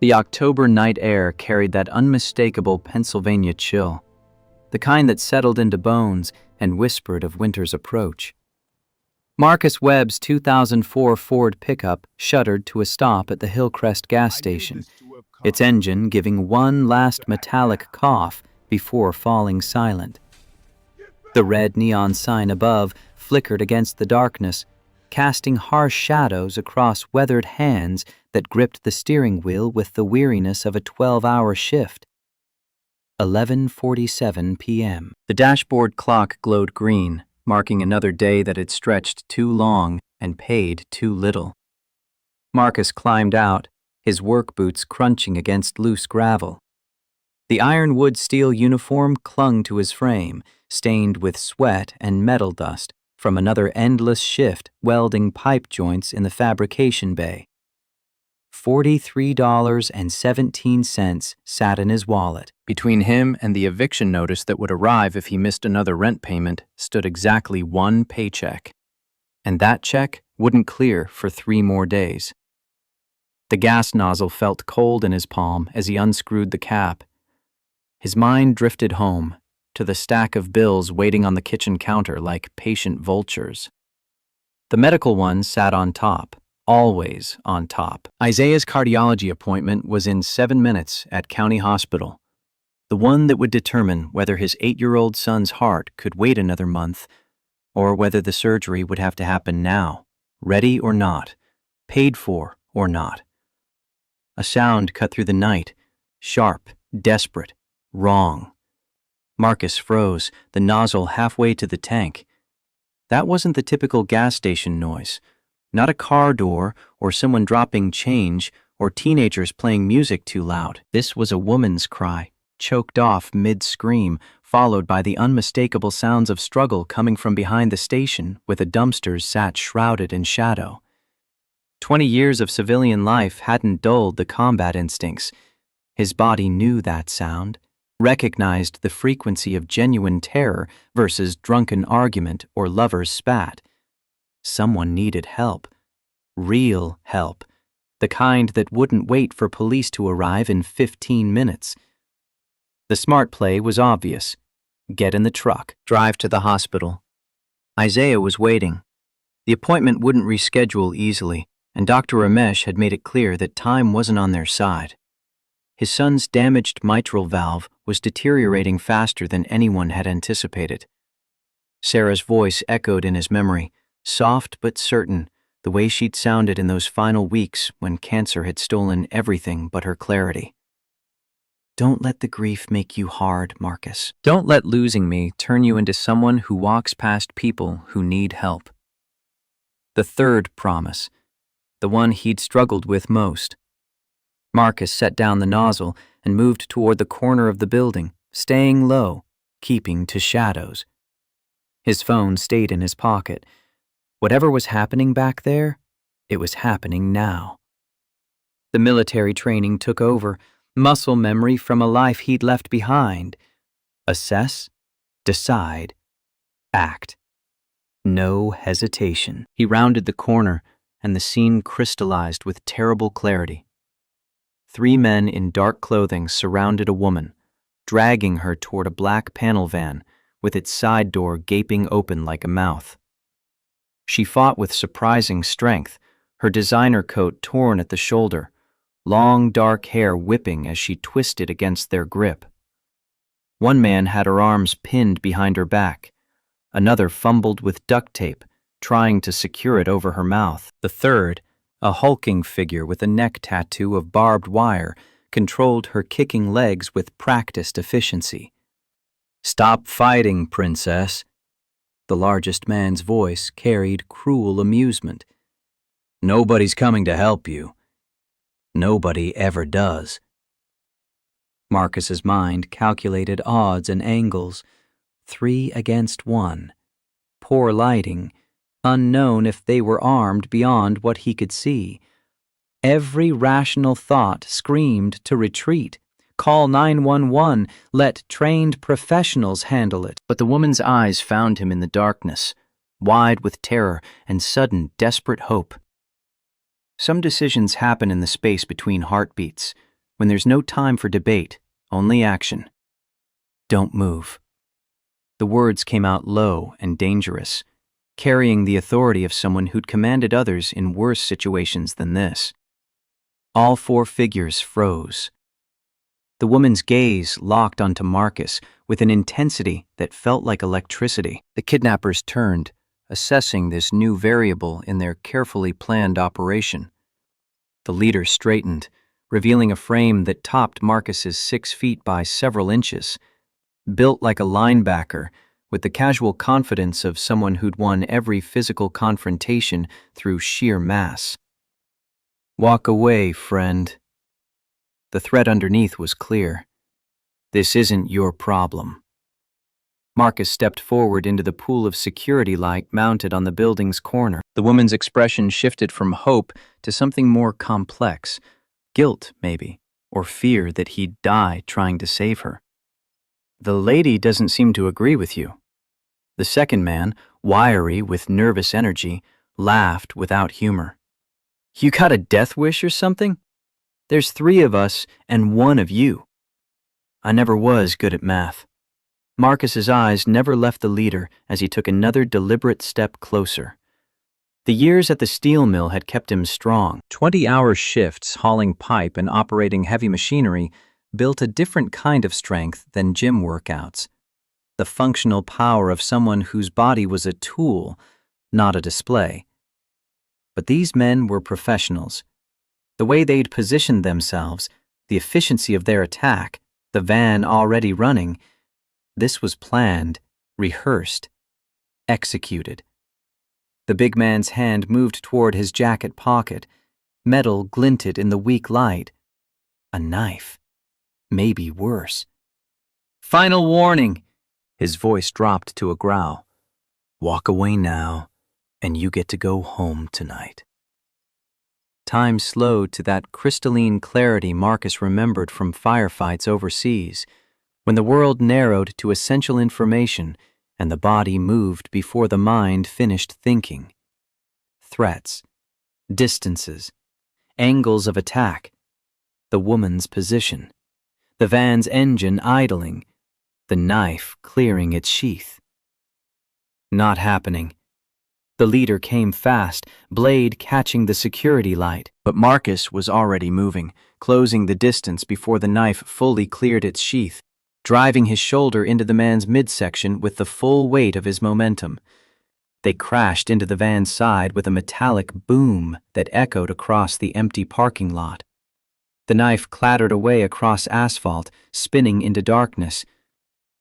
The October night air carried that unmistakable Pennsylvania chill, the kind that settled into bones and whispered of winter's approach. Marcus Webb's 2004 Ford pickup shuddered to a stop at the Hillcrest gas station, its engine giving one last metallic cough before falling silent. The red neon sign above flickered against the darkness, casting harsh shadows across weathered hands that gripped the steering wheel with the weariness of a 12-hour shift. 11:47 p.m. The dashboard clock glowed green, marking another day that had stretched too long and paid too little. Marcus climbed out, his work boots crunching against loose gravel. The ironwood steel uniform clung to his frame, stained with sweat and metal dust from another endless shift welding pipe joints in the fabrication bay. $43.17 sat in his wallet. Between him and the eviction notice that would arrive if he missed another rent payment stood exactly one paycheck. And that check wouldn't clear for 3 more days. The gas nozzle felt cold in his palm as he unscrewed the cap. His mind drifted home, to the stack of bills waiting on the kitchen counter like patient vultures. The medical one sat on top, always on top. Isaiah's cardiology appointment was in 7 minutes at County Hospital, the one that would determine whether his 8-year-old son's heart could wait another month, or whether the surgery would have to happen now, ready or not, paid for or not. A sound cut through the night, sharp, desperate, wrong. Marcus froze, the nozzle halfway to the tank. That wasn't the typical gas station noise. Not a car door or someone dropping change or teenagers playing music too loud. This was a woman's cry, choked off mid-scream, followed by the unmistakable sounds of struggle coming from behind the station where the dumpsters sat shrouded in shadow. 20 years of civilian life hadn't dulled the combat instincts. His body knew that sound, recognized the frequency of genuine terror versus drunken argument or lover's spat. Someone needed help. Real help. The kind that wouldn't wait for police to arrive in 15 minutes. The smart play was obvious. Get in the truck. Drive to the hospital. Isaiah was waiting. The appointment wouldn't reschedule easily, and Dr. Ramesh had made it clear that time wasn't on their side. His son's damaged mitral valve was deteriorating faster than anyone had anticipated. Sarah's voice echoed in his memory, soft but certain, the way she'd sounded in those final weeks when cancer had stolen everything but her clarity. Don't let the grief make you hard, Marcus. Don't let losing me turn you into someone who walks past people who need help. The third promise, the one he'd struggled with most. Marcus set down the nozzle and moved toward the corner of the building, staying low, keeping to shadows. His phone stayed in his pocket. Whatever was happening back there, it was happening now. The military training took over, muscle memory from a life he'd left behind. Assess, decide, act. No hesitation. He rounded the corner, and the scene crystallized with terrible clarity. 3 men in dark clothing surrounded a woman, dragging her toward a black panel van with its side door gaping open like a mouth. She fought with surprising strength, her designer coat torn at the shoulder, long dark hair whipping as she twisted against their grip. One man had her arms pinned behind her back. Another fumbled with duct tape, trying to secure it over her mouth. The third, a hulking figure with a neck tattoo of barbed wire, controlled her kicking legs with practiced efficiency. "Stop fighting, princess." The largest man's voice carried cruel amusement. "Nobody's coming to help you. Nobody ever does." Marcus's mind calculated odds and angles. 3 against 1. Poor lighting. Unknown if they were armed beyond what he could see. Every rational thought screamed to retreat. Call 911, let trained professionals handle it. But the woman's eyes found him in the darkness, wide with terror and sudden desperate hope. Some decisions happen in the space between heartbeats, when there's no time for debate, only action. Don't move. The words came out low and dangerous, carrying the authority of someone who'd commanded others in worse situations than this. All four figures froze. The woman's gaze locked onto Marcus with an intensity that felt like electricity. The kidnappers turned, assessing this new variable in their carefully planned operation. The leader straightened, revealing a frame that topped Marcus's 6 feet by several inches. Built like a linebacker, with the casual confidence of someone who'd won every physical confrontation through sheer mass. Walk away, friend. The threat underneath was clear. This isn't your problem. Marcus stepped forward into the pool of security light mounted on the building's corner. The woman's expression shifted from hope to something more complex. Guilt, maybe, or fear that he'd die trying to save her. The lady doesn't seem to agree with you. The second man, wiry with nervous energy, laughed without humor. You got a death wish or something? There's 3 of us and 1 of you. I never was good at math. Marcus's eyes never left the leader as he took another deliberate step closer. The years at the steel mill had kept him strong. 20-hour shifts hauling pipe and operating heavy machinery built a different kind of strength than gym workouts. The functional power of someone whose body was a tool, not a display. But these men were professionals. The way they'd positioned themselves, the efficiency of their attack, the van already running, this was planned, rehearsed, executed. The big man's hand moved toward his jacket pocket. Metal glinted in the weak light. A knife. Maybe worse. Final warning! His voice dropped to a growl. Walk away now, and you get to go home tonight. Time slowed to that crystalline clarity Marcus remembered from firefights overseas, when the world narrowed to essential information and the body moved before the mind finished thinking. Threats, distances, angles of attack, the woman's position, the van's engine idling, the knife clearing its sheath. Not happening. The leader came fast, blade catching the security light, but Marcus was already moving, closing the distance before the knife fully cleared its sheath, driving his shoulder into the man's midsection with the full weight of his momentum. They crashed into the van's side with a metallic boom that echoed across the empty parking lot. The knife clattered away across asphalt, spinning into darkness.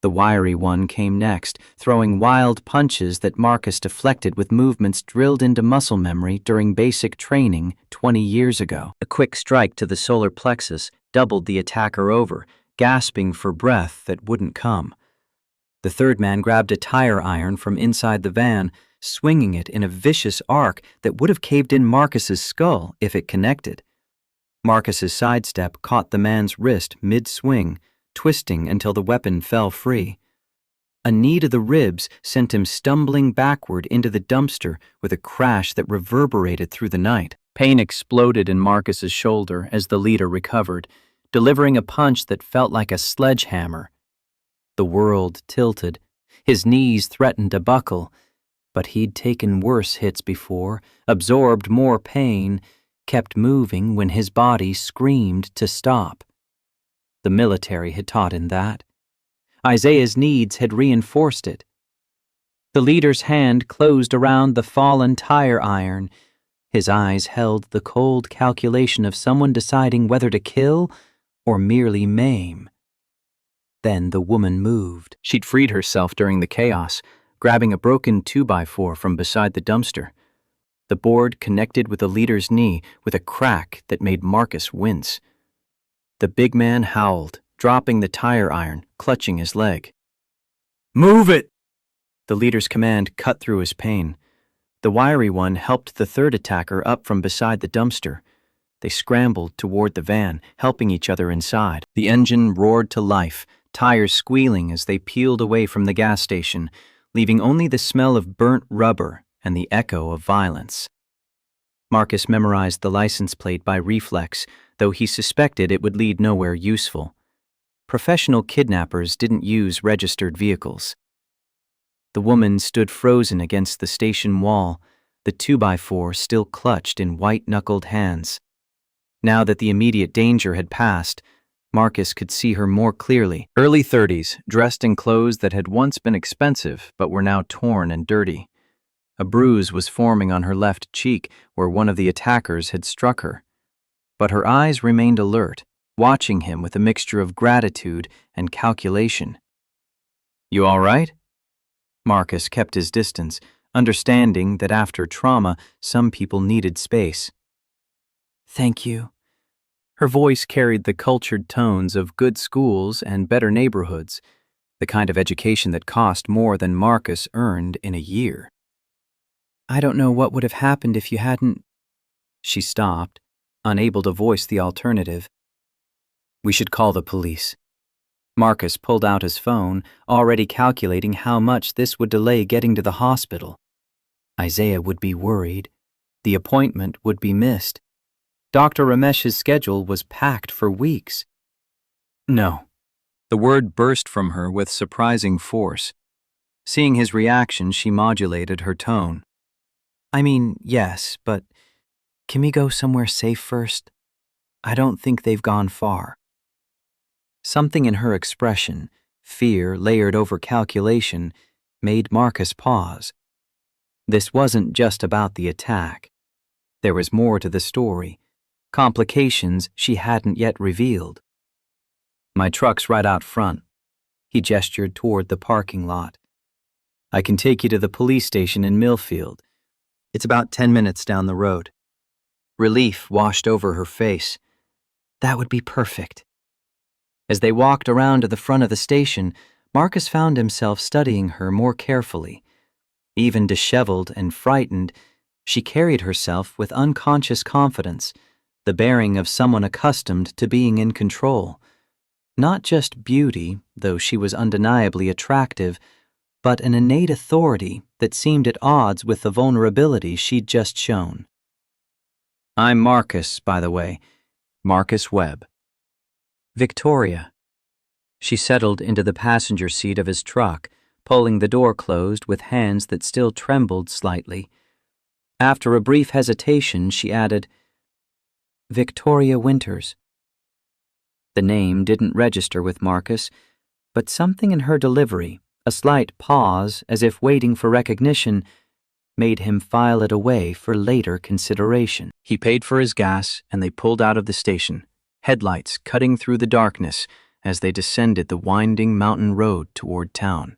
The wiry one came next, throwing wild punches that Marcus deflected with movements drilled into muscle memory during basic training 20 years ago. A quick strike to the solar plexus doubled the attacker over, gasping for breath that wouldn't come. The third man grabbed a tire iron from inside the van, swinging it in a vicious arc that would have caved in Marcus's skull if it connected. Marcus's sidestep caught the man's wrist mid-swing, twisting until the weapon fell free. A knee to the ribs sent him stumbling backward into the dumpster with a crash that reverberated through the night. Pain exploded in Marcus's shoulder as the leader recovered, delivering a punch that felt like a sledgehammer. The world tilted. His knees threatened to buckle, but he'd taken worse hits before, absorbed more pain, kept moving when his body screamed to stop. The military had taught him that. Isaiah's needs had reinforced it. The leader's hand closed around the fallen tire iron. His eyes held the cold calculation of someone deciding whether to kill or merely maim. Then the woman moved. She'd freed herself during the chaos, grabbing a broken 2x4 from beside the dumpster. The board connected with the leader's knee with a crack that made Marcus wince. The big man howled, dropping the tire iron, clutching his leg. Move it! The leader's command cut through his pain. The wiry one helped the third attacker up from beside the dumpster. They scrambled toward the van, helping each other inside. The engine roared to life, tires squealing as they peeled away from the gas station, leaving only the smell of burnt rubber and the echo of violence. Marcus memorized the license plate by reflex, though he suspected it would lead nowhere useful. Professional kidnappers didn't use registered vehicles. The woman stood frozen against the station wall, the 2x4 still clutched in white-knuckled hands. Now that the immediate danger had passed, Marcus could see her more clearly. Early 30s, dressed in clothes that had once been expensive but were now torn and dirty. A bruise was forming on her left cheek where one of the attackers had struck her. But her eyes remained alert, watching him with a mixture of gratitude and calculation. "You all right?" Marcus kept his distance, understanding that after trauma, some people needed space. "Thank you." Her voice carried the cultured tones of good schools and better neighborhoods, the kind of education that cost more than Marcus earned in a year. "I don't know what would have happened if you hadn't—" She stopped, unable to voice the alternative. "We should call the police." Marcus pulled out his phone, already calculating how much this would delay getting to the hospital. Isaiah would be worried. The appointment would be missed. Dr. Ramesh's schedule was packed for weeks. "No." The word burst from her with surprising force. Seeing his reaction, she modulated her tone. "I mean, yes, but can we go somewhere safe first? I don't think they've gone far." Something in her expression, fear layered over calculation, made Marcus pause. This wasn't just about the attack. There was more to the story, complications she hadn't yet revealed. "My truck's right out front." He gestured toward the parking lot. "I can take you to the police station in Millfield. It's about 10 minutes down the road." Relief washed over her face. That would be perfect. As they walked around to the front of the station, Marcus found himself studying her more carefully. Even disheveled and frightened, she carried herself with unconscious confidence, the bearing of someone accustomed to being in control. Not just beauty, though she was undeniably attractive, but an innate authority that seemed at odds with the vulnerability she'd just shown. "I'm Marcus, by the way. Marcus Webb." "Victoria." She settled into the passenger seat of his truck, pulling the door closed with hands that still trembled slightly. After a brief hesitation, she added, "Victoria Winters." The name didn't register with Marcus, but something in her delivery, a slight pause as if waiting for recognition, made him file it away for later consideration. He paid for his gas, and they pulled out of the station, headlights cutting through the darkness as they descended the winding mountain road toward town.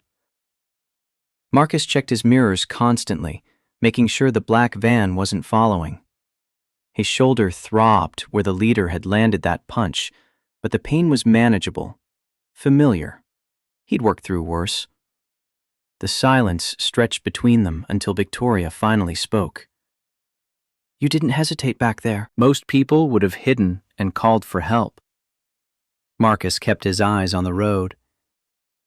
Marcus checked his mirrors constantly, making sure the black van wasn't following. His shoulder throbbed where the leader had landed that punch, but the pain was manageable, familiar. He'd worked through worse. The silence stretched between them until Victoria finally spoke. "You didn't hesitate back there." Most people would have hidden and called for help. Marcus kept his eyes on the road.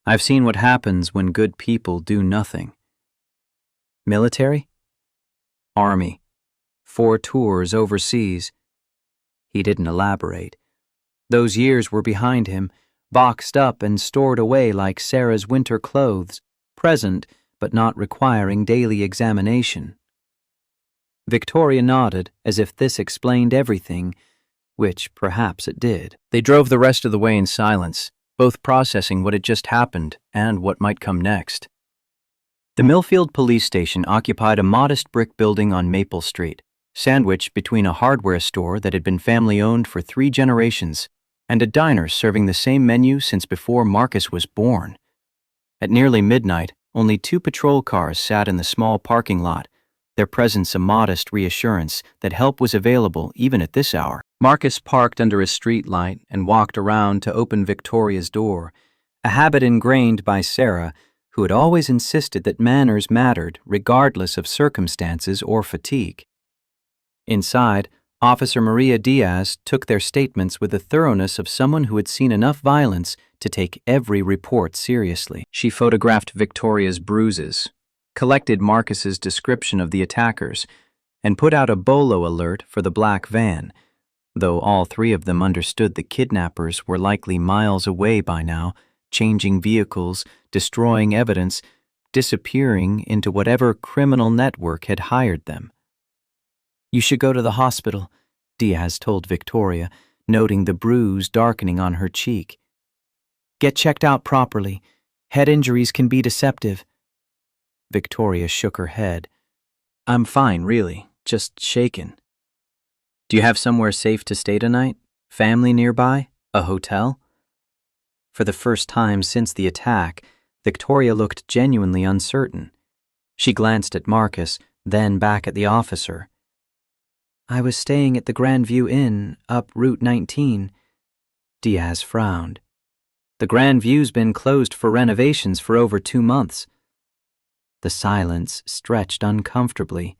"I've seen what happens when good people do nothing." "Military?" "Army. 4 tours overseas." He didn't elaborate. Those years were behind him, boxed up and stored away like Sarah's winter clothes, present but not requiring daily examination. Victoria nodded as if this explained everything, which perhaps it did. They drove the rest of the way in silence, both processing what had just happened and what might come next. The Millfield police station occupied a modest brick building on Maple Street, sandwiched between a hardware store that had been family-owned for 3 generations and a diner serving the same menu since before Marcus was born. At nearly midnight, only 2 patrol cars sat in the small parking lot, their presence a modest reassurance that help was available even at this hour. Marcus parked under a street light and walked around to open Victoria's door, a habit ingrained by Sarah, who had always insisted that manners mattered regardless of circumstances or fatigue. Inside, Officer Maria Diaz took their statements with the thoroughness of someone who had seen enough violence to take every report seriously. She photographed Victoria's bruises, collected Marcus's description of the attackers, and put out a bolo alert for the black van, though all three of them understood the kidnappers were likely miles away by now, changing vehicles, destroying evidence, disappearing into whatever criminal network had hired them. "You should go to the hospital," Diaz told Victoria, noting the bruise darkening on her cheek. "Get checked out properly. Head injuries can be deceptive." Victoria shook her head. "I'm fine, really. Just shaken." "Do you have somewhere safe to stay tonight? Family nearby? A hotel?" For the first time since the attack, Victoria looked genuinely uncertain. She glanced at Marcus, then back at the officer. "I was staying at the Grandview Inn, up Route 19. Diaz frowned. "The Grandview's been closed for renovations for over 2 months. The silence stretched uncomfortably.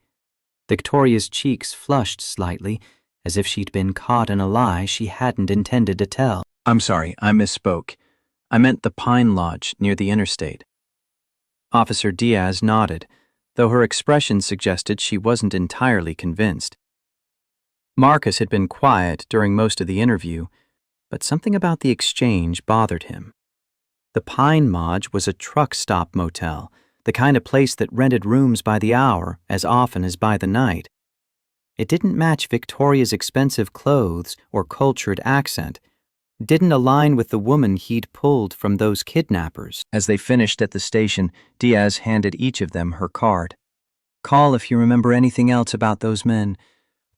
Victoria's cheeks flushed slightly, as if she'd been caught in a lie she hadn't intended to tell. "I'm sorry, I misspoke. I meant the Pine Lodge near the interstate." Officer Diaz nodded, though her expression suggested she wasn't entirely convinced. Marcus had been quiet during most of the interview, but something about the exchange bothered him. The Pine Lodge was a truck stop motel, the kind of place that rented rooms by the hour as often as by the night. It didn't match Victoria's expensive clothes or cultured accent. It didn't align with the woman he'd pulled from those kidnappers. As they finished at the station, Diaz handed each of them her card. "Call if you remember anything else about those men,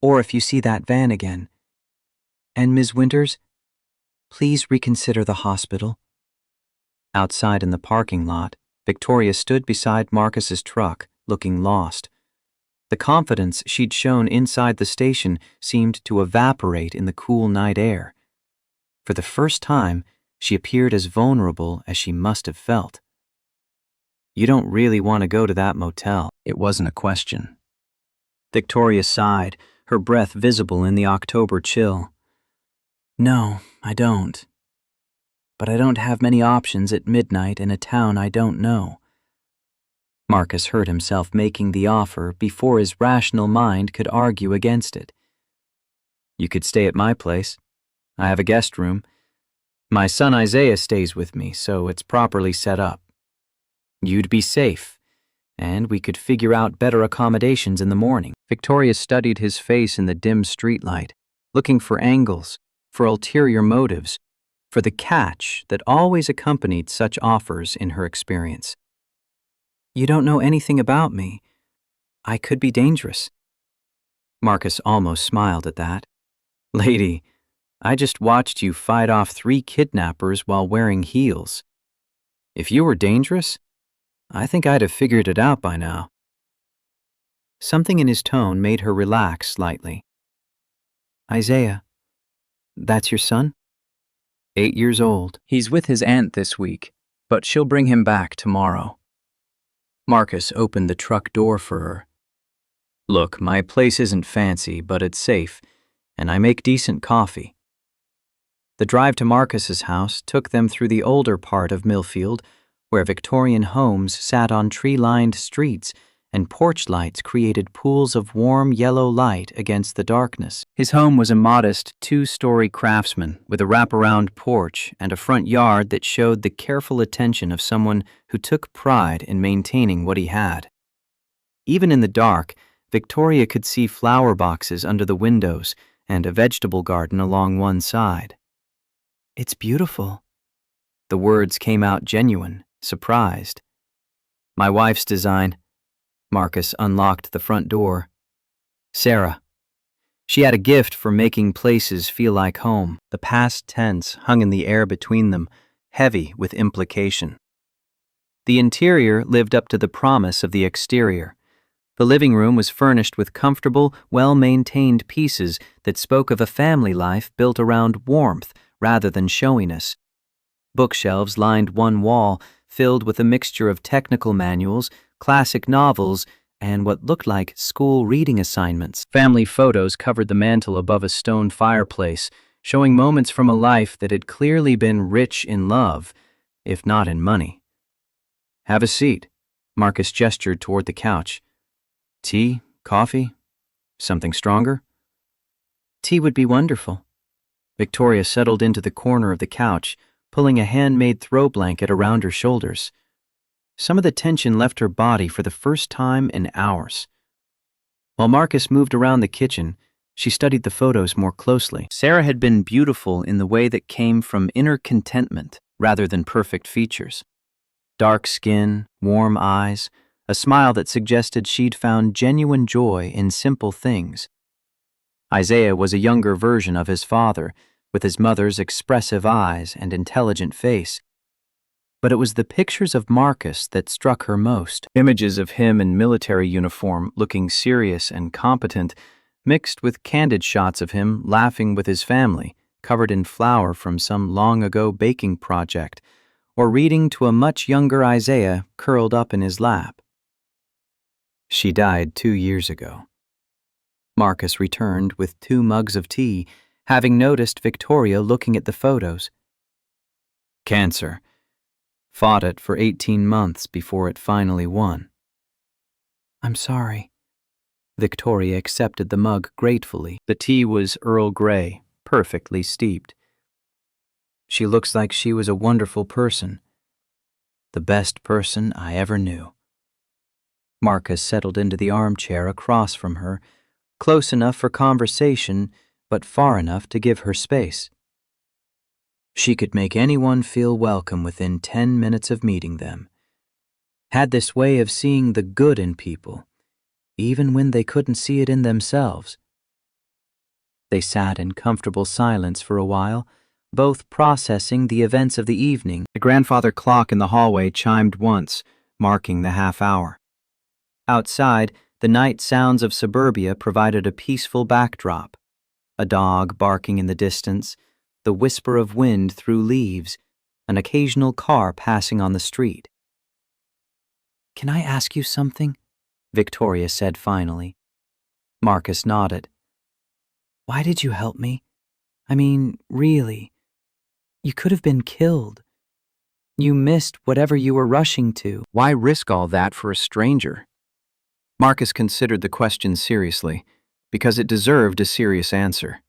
or if you see that van again. And Ms. Winters, please reconsider the hospital." Outside in the parking lot, Victoria stood beside Marcus's truck, looking lost. The confidence she'd shown inside the station seemed to evaporate in the cool night air. For the first time, she appeared as vulnerable as she must have felt. "You don't really want to go to that motel." It wasn't a question. Victoria sighed, her breath visible in the October chill. "No, I don't. But I don't have many options at midnight in a town I don't know." Marcus heard himself making the offer before his rational mind could argue against it. "You could stay at my place. I have a guest room. My son Isaiah stays with me, so it's properly set up. You'd be safe, and we could figure out better accommodations in the morning." Victoria studied his face in the dim streetlight, looking for angles, for ulterior motives, for the catch that always accompanied such offers in her experience. "You don't know anything about me. I could be dangerous." Marcus almost smiled at that. "Lady, I just watched you fight off 3 kidnappers while wearing heels. If you were dangerous, I think I'd have figured it out by now." Something in his tone made her relax slightly. "Isaiah, that's your son?" 8 years old. He's with his aunt this week, but she'll bring him back tomorrow." Marcus opened the truck door for her. "Look, my place isn't fancy, but it's safe, and I make decent coffee." The drive to Marcus's house took them through the older part of Millfield, where Victorian homes sat on tree-lined streets and porch lights created pools of warm yellow light against the darkness. His home was a modest 2-story craftsman with a wraparound porch and a front yard that showed the careful attention of someone who took pride in maintaining what he had. Even in the dark, Victoria could see flower boxes under the windows and a vegetable garden along one side. "It's beautiful." The words came out genuine, surprised. "My wife's design." Marcus unlocked the front door. "Sarah. She had a gift for making places feel like home." The past tense hung in the air between them, heavy with implication. The interior lived up to the promise of the exterior. The living room was furnished with comfortable, well-maintained pieces that spoke of a family life built around warmth rather than showiness. Bookshelves lined one wall, filled with a mixture of technical manuals, classic novels, and what looked like school reading assignments. Family photos covered the mantel above a stone fireplace, showing moments from a life that had clearly been rich in love, if not in money. "Have a seat." Marcus gestured toward the couch. "Tea? Coffee? Something stronger?" Tea would be wonderful. Victoria settled into the corner of the couch, pulling a handmade throw blanket around her shoulders. Some of the tension left her body for the first time in hours. While Marcus moved around the kitchen, she studied the photos more closely. Sarah had been beautiful in the way that came from inner contentment rather than perfect features. Dark skin, warm eyes, a smile that suggested she'd found genuine joy in simple things. Isaiah was a younger version of his father, with his mother's expressive eyes and intelligent face. But it was the pictures of Marcus that struck her most. Images of him in military uniform, looking serious and competent, mixed with candid shots of him laughing with his family, covered in flour from some long-ago baking project, or reading to a much younger Isaiah curled up in his lap. She died 2 years ago. Marcus returned with 2 mugs of tea, having noticed Victoria looking at the photos. Cancer. Fought it for 18 months before it finally won. I'm sorry. Victoria accepted the mug gratefully. The tea was Earl Grey, perfectly steeped. She looks like she was a wonderful person. The best person I ever knew. Marcus settled into the armchair across from her, close enough for conversation, but far enough to give her space. She could make anyone feel welcome within 10 minutes of meeting them. Had this way of seeing the good in people, even when they couldn't see it in themselves. They sat in comfortable silence for a while, both processing the events of the evening. The grandfather clock in the hallway chimed once, marking the half-hour. Outside, the night sounds of suburbia provided a peaceful backdrop. A dog barking in the distance, the whisper of wind through leaves, an occasional car passing on the street. Can I ask you something? Victoria said finally. Marcus nodded. Why did you help me? I mean, really. You could have been killed. You missed whatever you were rushing to. Why risk all that for a stranger? Marcus considered the question seriously, because it deserved a serious answer.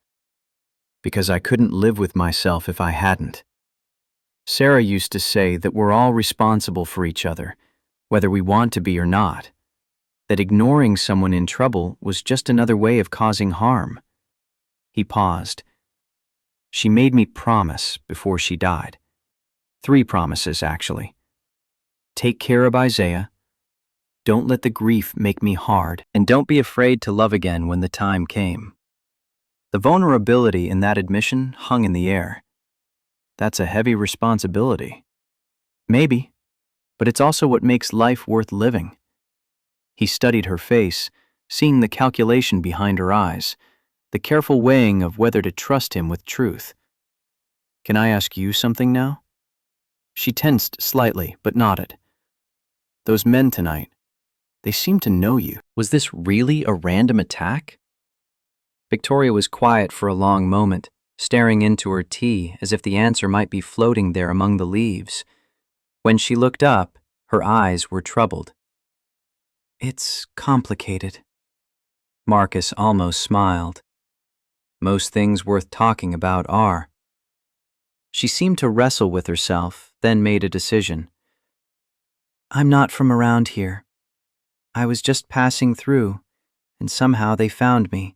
Because I couldn't live with myself if I hadn't. Sarah used to say that we're all responsible for each other, whether we want to be or not. That ignoring someone in trouble was just another way of causing harm. He paused. She made me promise before she died. 3 promises, actually. Take care of Isaiah. Don't let the grief make me hard, and don't be afraid to love again when the time came. The vulnerability in that admission hung in the air. That's a heavy responsibility. Maybe, but it's also what makes life worth living. He studied her face, seeing the calculation behind her eyes, the careful weighing of whether to trust him with truth. Can I ask you something now? She tensed slightly, but nodded. Those men tonight, they seemed to know you. Was this really a random attack? Victoria was quiet for a long moment, staring into her tea as if the answer might be floating there among the leaves. When she looked up, her eyes were troubled. It's complicated. Marcus almost smiled. Most things worth talking about are. She seemed to wrestle with herself, then made a decision. I'm not from around here. I was just passing through, and somehow they found me.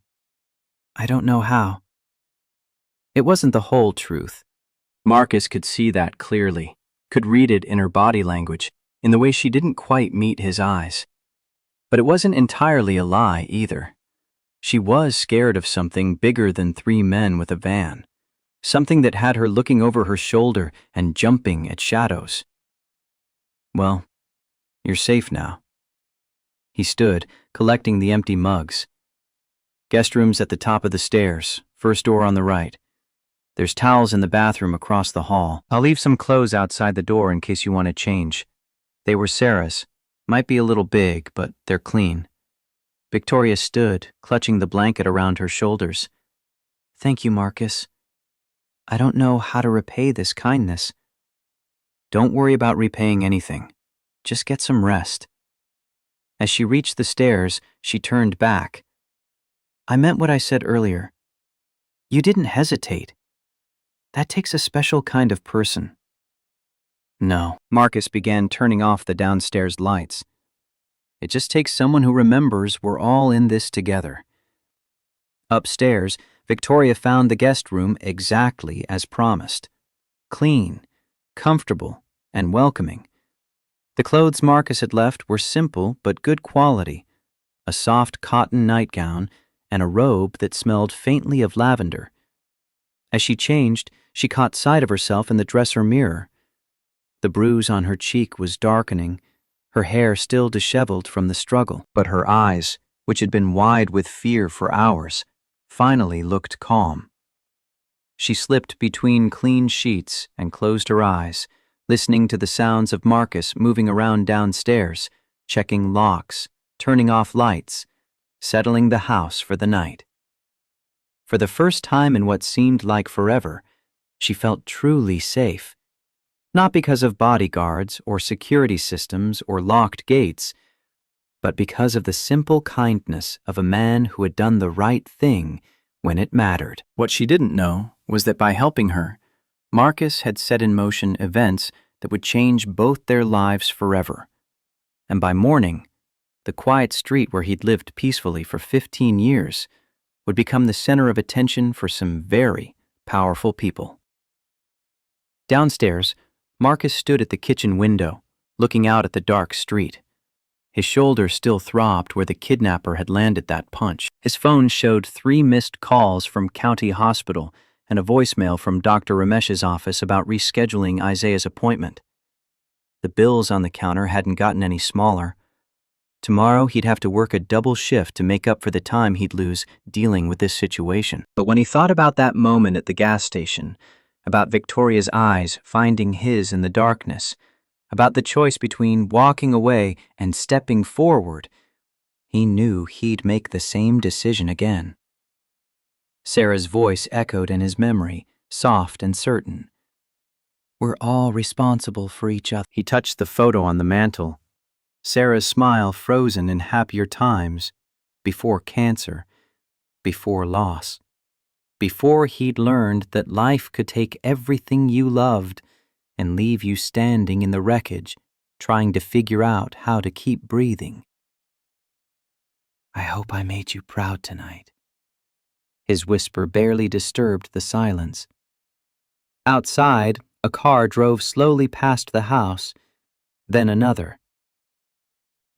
I don't know how. It wasn't the whole truth. Marcus could see that clearly, could read it in her body language, in the way she didn't quite meet his eyes. But it wasn't entirely a lie either. She was scared of something bigger than 3 men with a van, something that had her looking over her shoulder and jumping at shadows. Well, you're safe now. He stood, collecting the empty mugs. Guest room's at the top of the stairs, first door on the right. There's towels in the bathroom across the hall. I'll leave some clothes outside the door in case you want to change. They were Sarah's. Might be a little big, but they're clean. Victoria stood, clutching the blanket around her shoulders. Thank you, Marcus. I don't know how to repay this kindness. Don't worry about repaying anything. Just get some rest. As she reached the stairs, she turned back. I meant what I said earlier. You didn't hesitate. That takes a special kind of person. No. Marcus began turning off the downstairs lights. It just takes someone who remembers we're all in this together. Upstairs, Victoria found the guest room exactly as promised. Clean, comfortable, and welcoming. The clothes Marcus had left were simple but good quality. A soft cotton nightgown and a robe that smelled faintly of lavender. As she changed, she caught sight of herself in the dresser mirror. The bruise on her cheek was darkening, her hair still disheveled from the struggle, but her eyes, which had been wide with fear for hours, finally looked calm. She slipped between clean sheets and closed her eyes, listening to the sounds of Marcus moving around downstairs, checking locks, turning off lights, settling the house for the night. For the first time in what seemed like forever, she felt truly safe. Not because of bodyguards or security systems or locked gates, but because of the simple kindness of a man who had done the right thing when it mattered. What she didn't know was that by helping her, Marcus had set in motion events that would change both their lives forever. And by morning, the quiet street where he'd lived peacefully for 15 years would become the center of attention for some very powerful people. Downstairs, Marcus stood at the kitchen window, looking out at the dark street. His shoulder still throbbed where the kidnapper had landed that punch. His phone showed 3 missed calls from County Hospital and a voicemail from Dr. Ramesh's office about rescheduling Isaiah's appointment. The bills on the counter hadn't gotten any smaller. Tomorrow he'd have to work a double shift to make up for the time he'd lose dealing with this situation. But when he thought about that moment at the gas station, about Victoria's eyes finding his in the darkness, about the choice between walking away and stepping forward, he knew he'd make the same decision again. Sarah's voice echoed in his memory, soft and certain. We're all responsible for each other. He touched the photo on the mantel. Sarah's smile frozen in happier times, before cancer, before loss. Before he'd learned that life could take everything you loved and leave you standing in the wreckage, trying to figure out how to keep breathing. I hope I made you proud tonight. His whisper barely disturbed the silence. Outside, a car drove slowly past the house, then another.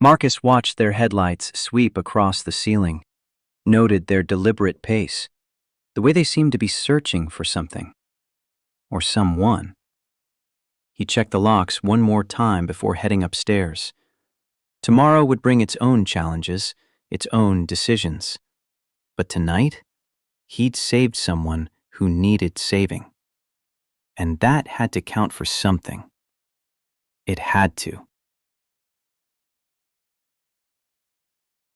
Marcus watched their headlights sweep across the ceiling, noted their deliberate pace, the way they seemed to be searching for something, or someone. He checked the locks one more time before heading upstairs. Tomorrow would bring its own challenges, its own decisions. But tonight, he'd saved someone who needed saving. And that had to count for something. It had to.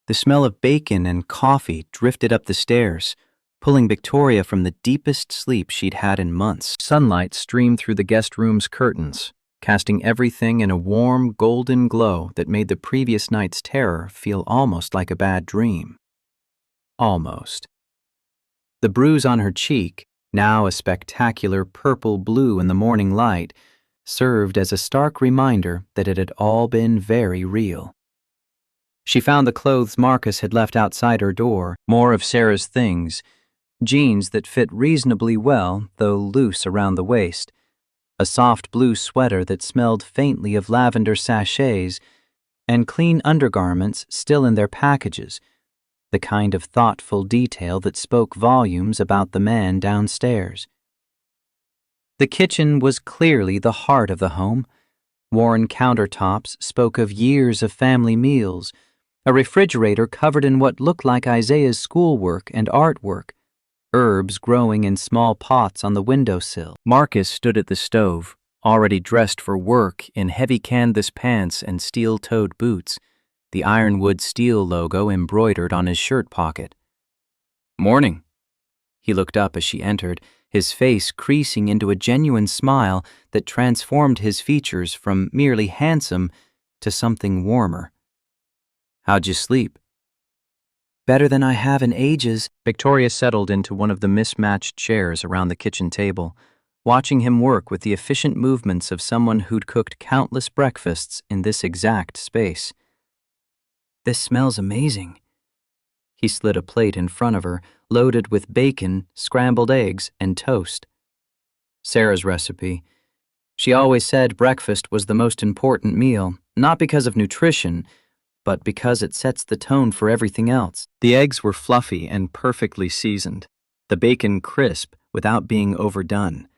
The smell of bacon and coffee drifted up the stairs, pulling Victoria from the deepest sleep she'd had in months. Sunlight streamed through the guest room's curtains, casting everything in a warm, golden glow that made the previous night's terror feel almost like a bad dream. Almost. The bruise on her cheek, now a spectacular purple-blue in the morning light, served as a stark reminder that it had all been very real. She found the clothes Marcus had left outside her door, more of Sarah's things, jeans that fit reasonably well, though loose around the waist, a soft blue sweater that smelled faintly of lavender sachets, and clean undergarments still in their packages, the kind of thoughtful detail that spoke volumes about the man downstairs. The kitchen was clearly the heart of the home. Worn countertops spoke of years of family meals, a refrigerator covered in what looked like Isaiah's schoolwork and artwork, herbs growing in small pots on the windowsill. Marcus stood at the stove, already dressed for work in heavy canvas pants and steel-toed boots, the ironwood steel logo embroidered on his shirt pocket. "Morning." He looked up as she entered, his face creasing into a genuine smile that transformed his features from merely handsome to something warmer. "How'd you sleep?" Better than I have in ages. Victoria settled into one of the mismatched chairs around the kitchen table, watching him work with the efficient movements of someone who'd cooked countless breakfasts in this exact space. This smells amazing. He slid a plate in front of her, loaded with bacon, scrambled eggs, and toast. Sarah's recipe. She always said breakfast was the most important meal, not because of nutrition, but because it sets the tone for everything else. The eggs were fluffy and perfectly seasoned, the bacon crisp without being overdone.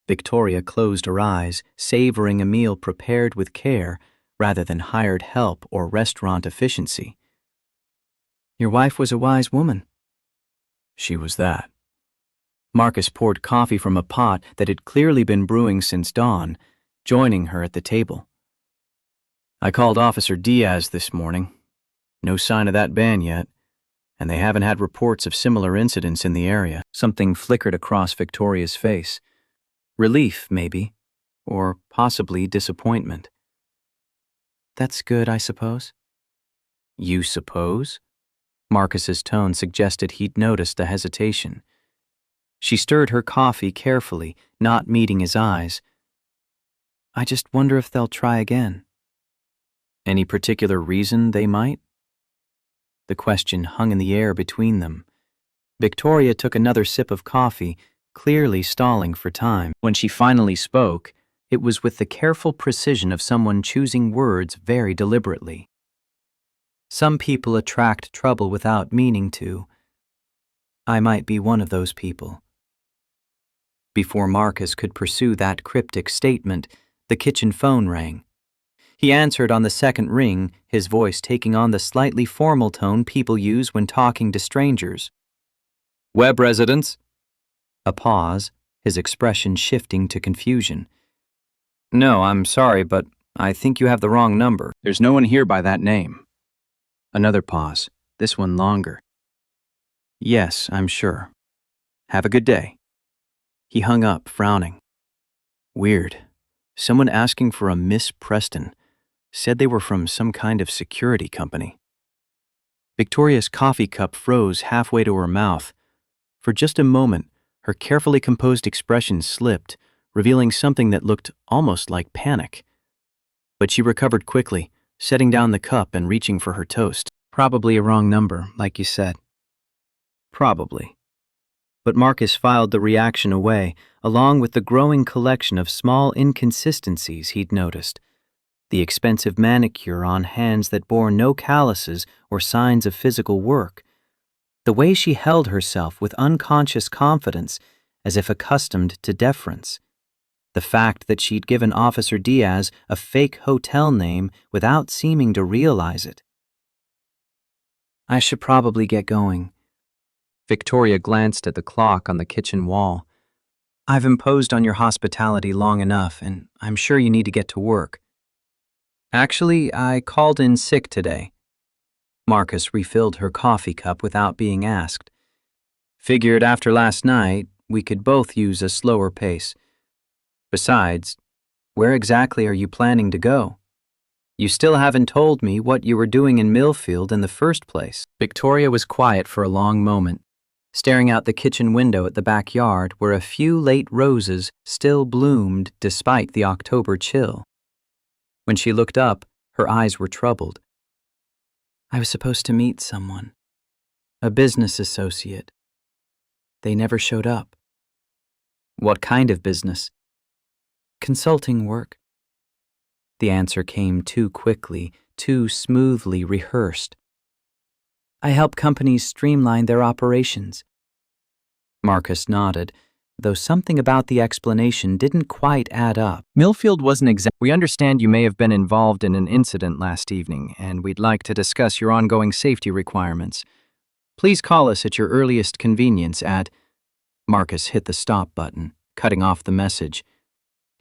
Victoria closed her eyes, savoring a meal prepared with care rather than hired help or restaurant efficiency. Your wife was a wise woman. She was that. Marcus poured coffee from a pot that had clearly been brewing since dawn, joining her at the table. I called Officer Diaz this morning. No sign of that ban yet, and they haven't had reports of similar incidents in the area. Something flickered across Victoria's face. Relief, maybe, or possibly disappointment. That's good, I suppose. You suppose? Marcus's tone suggested he'd noticed the hesitation. She stirred her coffee carefully, not meeting his eyes. I just wonder if they'll try again. Any particular reason they might? The question hung in the air between them. Victoria took another sip of coffee, clearly stalling for time. When she finally spoke, it was with the careful precision of someone choosing words very deliberately. Some people attract trouble without meaning to. I might be one of those people. Before Marcus could pursue that cryptic statement, the kitchen phone rang. He answered on the second ring, his voice taking on the slightly formal tone people use when talking to strangers. Web residents? A pause, his expression shifting to confusion. No, I'm sorry, but I think you have the wrong number. There's no one here by that name. Another pause, this one longer. Yes, I'm sure. Have a good day. He hung up, frowning. Weird. Someone asking for a Miss Preston. Said they were from some kind of security company. Victoria's coffee cup froze halfway to her mouth. For just a moment, her carefully composed expression slipped, revealing something that looked almost like panic. But she recovered quickly, setting down the cup and reaching for her toast. Probably a wrong number, like you said. Probably. But Marcus filed the reaction away, along with the growing collection of small inconsistencies he'd noticed. The expensive manicure on hands that bore no calluses or signs of physical work. The way she held herself with unconscious confidence, as if accustomed to deference. The fact that she'd given Officer Diaz a fake hotel name without seeming to realize it. I should probably get going. Victoria glanced at the clock on the kitchen wall. I've imposed on your hospitality long enough, and I'm sure you need to get to work. Actually, I called in sick today. Marcus refilled her coffee cup without being asked. Figured after last night, we could both use a slower pace. Besides, where exactly are you planning to go? You still haven't told me what you were doing in Millfield in the first place. Victoria was quiet for a long moment, staring out the kitchen window at the backyard where a few late roses still bloomed despite the October chill. When she looked up, her eyes were troubled. I was supposed to meet someone. A business associate. They never showed up. What kind of business? Consulting work. The answer came too quickly, too smoothly rehearsed. I help companies streamline their operations. Marcus nodded, though something about the explanation didn't quite add up. Millfield wasn't exact. We understand you may have been involved in an incident last evening, and we'd like to discuss your ongoing safety requirements. Please call us at your earliest convenience at... Marcus hit the stop button, cutting off the message.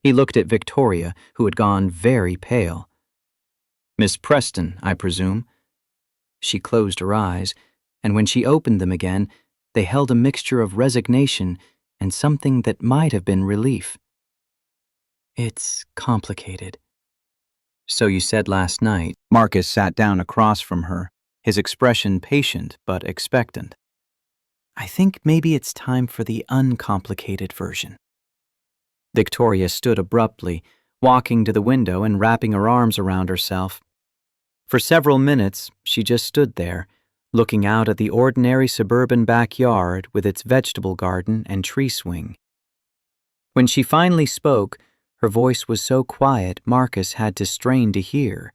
He looked at Victoria, who had gone very pale. Miss Preston, I presume. She closed her eyes, and when she opened them again, they held a mixture of resignation and something that might have been relief. It's complicated. So you said last night. Marcus sat down across from her, his expression patient but expectant. I think maybe it's time for the uncomplicated version. Victoria stood abruptly, walking to the window and wrapping her arms around herself. For several minutes, she just stood there, looking out at the ordinary suburban backyard with its vegetable garden and tree swing. When she finally spoke, her voice was so quiet Marcus had to strain to hear.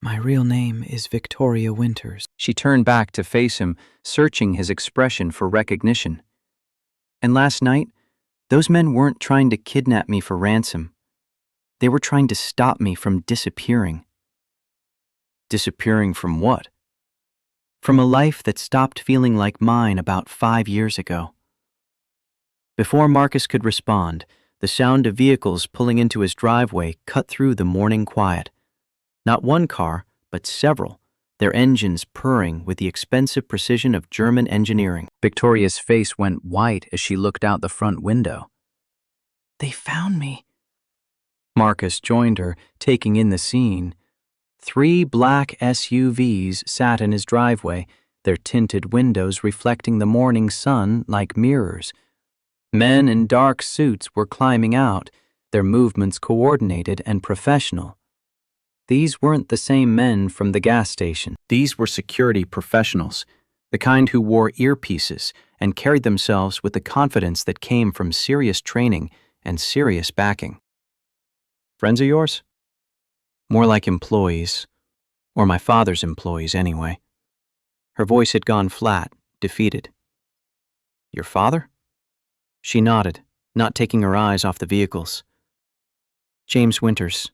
My real name is Victoria Winters. She turned back to face him, searching his expression for recognition. And last night, those men weren't trying to kidnap me for ransom. They were trying to stop me from disappearing. Disappearing from what? From a life that stopped feeling like mine about 5 years ago. Before Marcus could respond, the sound of vehicles pulling into his driveway cut through the morning quiet. Not one car, but several, their engines purring with the expensive precision of German engineering. Victoria's face went white as she looked out the front window. They found me. Marcus joined her, taking in the scene. 3 black SUVs sat in his driveway, their tinted windows reflecting the morning sun like mirrors. Men in dark suits were climbing out, their movements coordinated and professional. These weren't the same men from the gas station. These were security professionals, the kind who wore earpieces and carried themselves with the confidence that came from serious training and serious backing. Friends of yours? More like employees, or my father's employees anyway. Her voice had gone flat, defeated. Your father? She nodded, not taking her eyes off the vehicles. James Winters.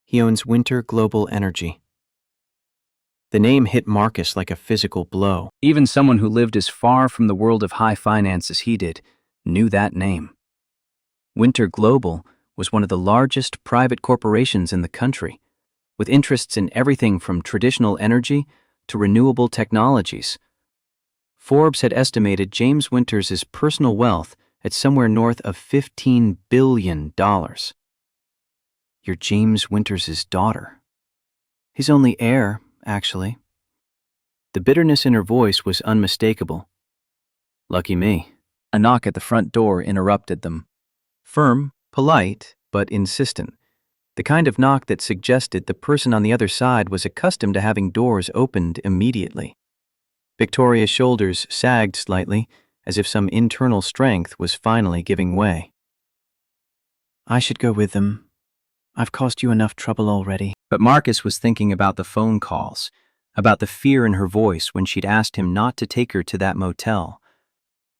He owns Winter Global Energy. The name hit Marcus like a physical blow. Even someone who lived as far from the world of high finance as he did knew that name. Winter Global was one of the largest private corporations in the country, with interests in everything from traditional energy to renewable technologies. Forbes had estimated James Winters' personal wealth at somewhere north of $15 billion. You're James Winters' daughter. His only heir, actually. The bitterness in her voice was unmistakable. Lucky me. A knock at the front door interrupted them. Firm, polite, but insistent. The kind of knock that suggested the person on the other side was accustomed to having doors opened immediately. Victoria's shoulders sagged slightly, as if some internal strength was finally giving way. I should go with them. I've caused you enough trouble already. But Marcus was thinking about the phone calls, about the fear in her voice when she'd asked him not to take her to that motel,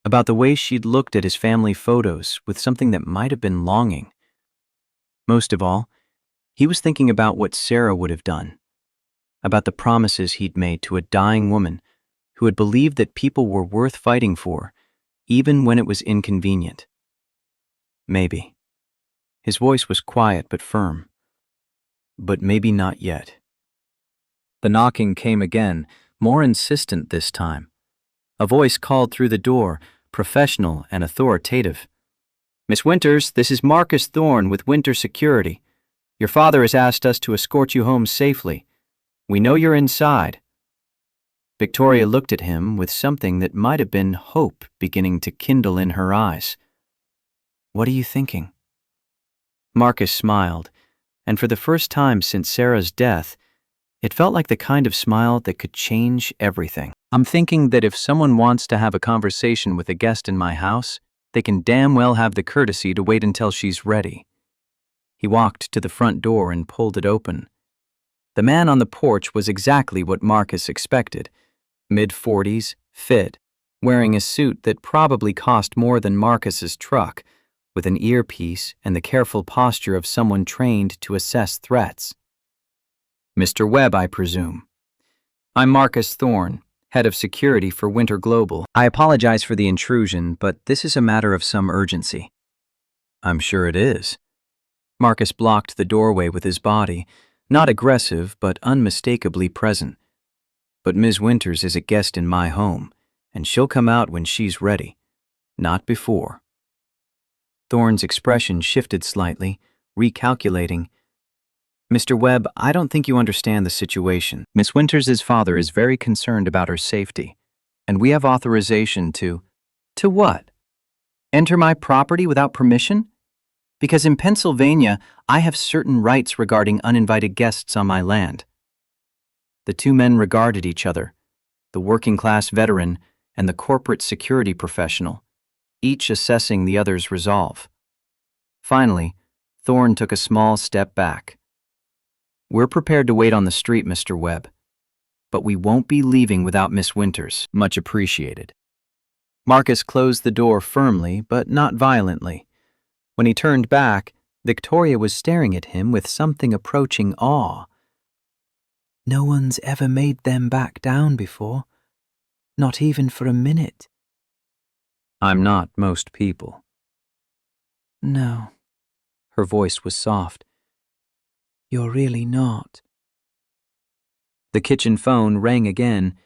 about the way she'd looked at his family photos with something that might have been longing. Most of all, he was thinking about what Sarah would have done, about the promises he'd made to a dying woman who had believed that people were worth fighting for, even when it was inconvenient. Maybe. His voice was quiet but firm. But maybe not yet. The knocking came again, more insistent this time. A voice called through the door, professional and authoritative. Miss Winters, this is Marcus Thorne with Winter Security. Your father has asked us to escort you home safely. We know you're inside. Victoria looked at him with something that might have been hope beginning to kindle in her eyes. What are you thinking? Marcus smiled, and for the first time since Sarah's death, it felt like the kind of smile that could change everything. I'm thinking that if someone wants to have a conversation with a guest in my house, they can damn well have the courtesy to wait until she's ready. He walked to the front door and pulled it open. The man on the porch was exactly what Marcus expected. Mid-40s, fit, wearing a suit that probably cost more than Marcus's truck, with an earpiece and the careful posture of someone trained to assess threats. Mr. Webb, I presume. I'm Marcus Thorne, head of security for Winter Global. I apologize for the intrusion, but this is a matter of some urgency. I'm sure it is. Marcus blocked the doorway with his body, not aggressive but unmistakably present. But Ms. Winters is a guest in my home, and she'll come out when she's ready, not before. Thorne's expression shifted slightly, recalculating. Mr. Webb, I don't think you understand the situation. Miss Winters's father is very concerned about her safety, and we have authorization to— To what? Enter my property without permission? Because in Pennsylvania, I have certain rights regarding uninvited guests on my land. The two men regarded each other, the working-class veteran and the corporate security professional, each assessing the other's resolve. Finally, Thorne took a small step back. We're prepared to wait on the street, Mr. Webb, but we won't be leaving without Miss Winters. Much appreciated. Marcus closed the door firmly, but not violently. When he turned back, Victoria was staring at him with something approaching awe. No one's ever made them back down before, not even for a minute. I'm not most people. No. Her voice was soft. You're really not. The kitchen phone rang again.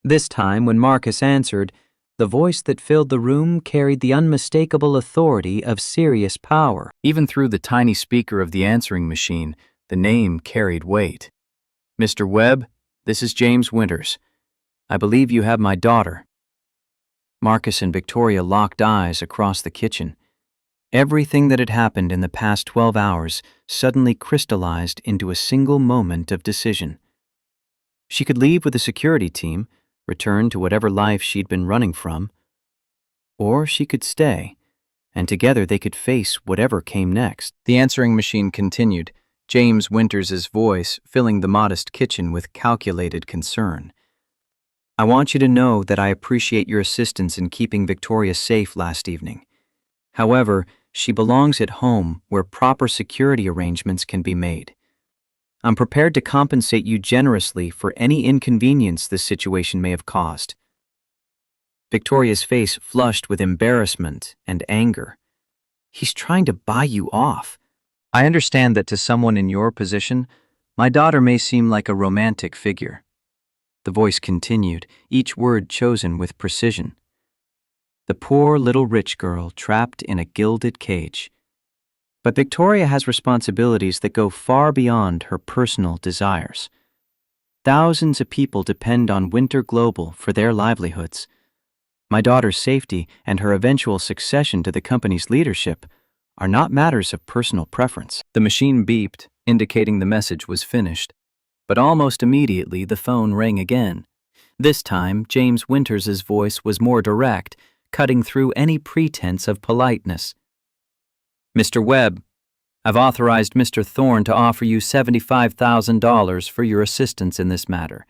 This time, when Marcus answered, the voice that filled the room carried the unmistakable authority of serious power. Even through the tiny speaker of the answering machine, the name carried weight. Mr. Webb, this is James Winters. I believe you have my daughter. Marcus and Victoria locked eyes across the kitchen. Everything that had happened in the past 12 hours suddenly crystallized into a single moment of decision. She could leave with a security team, return to whatever life she'd been running from, or she could stay, and together they could face whatever came next. The answering machine continued, James Winters's voice filling the modest kitchen with calculated concern. I want you to know that I appreciate your assistance in keeping Victoria safe last evening. However, she belongs at home where proper security arrangements can be made. I'm prepared to compensate you generously for any inconvenience this situation may have caused. Victoria's face flushed with embarrassment and anger. He's trying to buy you off. I understand that to someone in your position, my daughter may seem like a romantic figure. The voice continued, each word chosen with precision. The poor little rich girl trapped in a gilded cage. But Victoria has responsibilities that go far beyond her personal desires. Thousands of people depend on Winter Global for their livelihoods. My daughter's safety and her eventual succession to the company's leadership are not matters of personal preference. The machine beeped, indicating the message was finished. But almost immediately the phone rang again. This time, James Winters's voice was more direct, cutting through any pretense of politeness. Mr. Webb, I've authorized Mr. Thorne to offer you $75,000 for your assistance in this matter.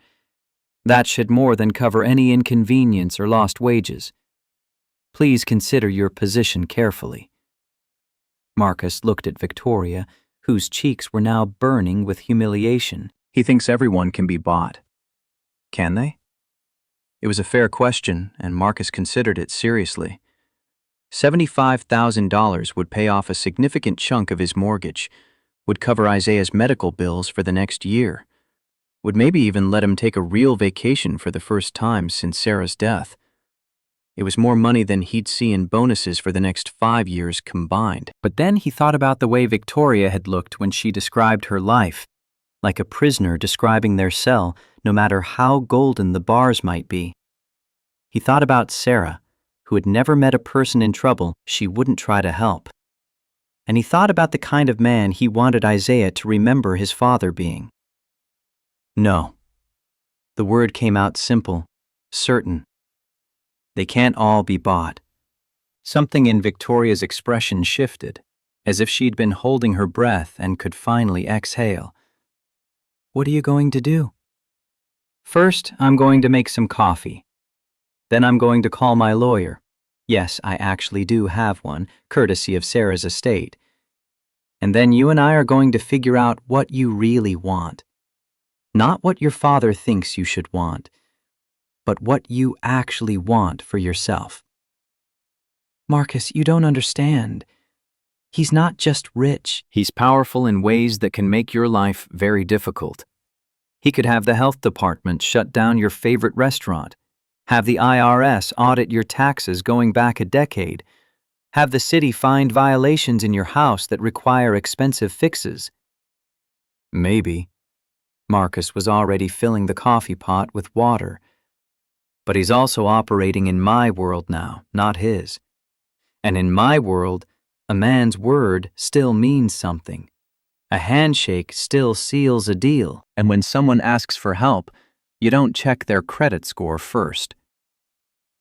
That should more than cover any inconvenience or lost wages. Please consider your position carefully. Marcus looked at Victoria, whose cheeks were now burning with humiliation. He thinks everyone can be bought. Can they? It was a fair question, and Marcus considered it seriously. $75,000 would pay off a significant chunk of his mortgage, would cover Isaiah's medical bills for the next year, would maybe even let him take a real vacation for the first time since Sarah's death. It was more money than he'd see in bonuses for the next 5 years combined. But then he thought about the way Victoria had looked when she described her life, like a prisoner describing their cell, no matter how golden the bars might be. He thought about Sarah, who had never met a person in trouble she wouldn't try to help. And he thought about the kind of man he wanted Isaiah to remember his father being. No. The word came out simple, certain. They can't all be bought. Something in Victoria's expression shifted, as if she'd been holding her breath and could finally exhale. What are you going to do? First, I'm going to make some coffee. Then I'm going to call my lawyer. Yes, I actually do have one, courtesy of Sarah's estate. And then you and I are going to figure out what you really want. Not what your father thinks you should want, but what you actually want for yourself. Marcus, you don't understand. He's not just rich. He's powerful in ways that can make your life very difficult. He could have the health department shut down your favorite restaurant, have the IRS audit your taxes going back a decade, have the city find violations in your house that require expensive fixes. Maybe. Marcus was already filling the coffee pot with water. But he's also operating in my world now, not his. And in my world, a man's word still means something. A handshake still seals a deal. And when someone asks for help, you don't check their credit score first.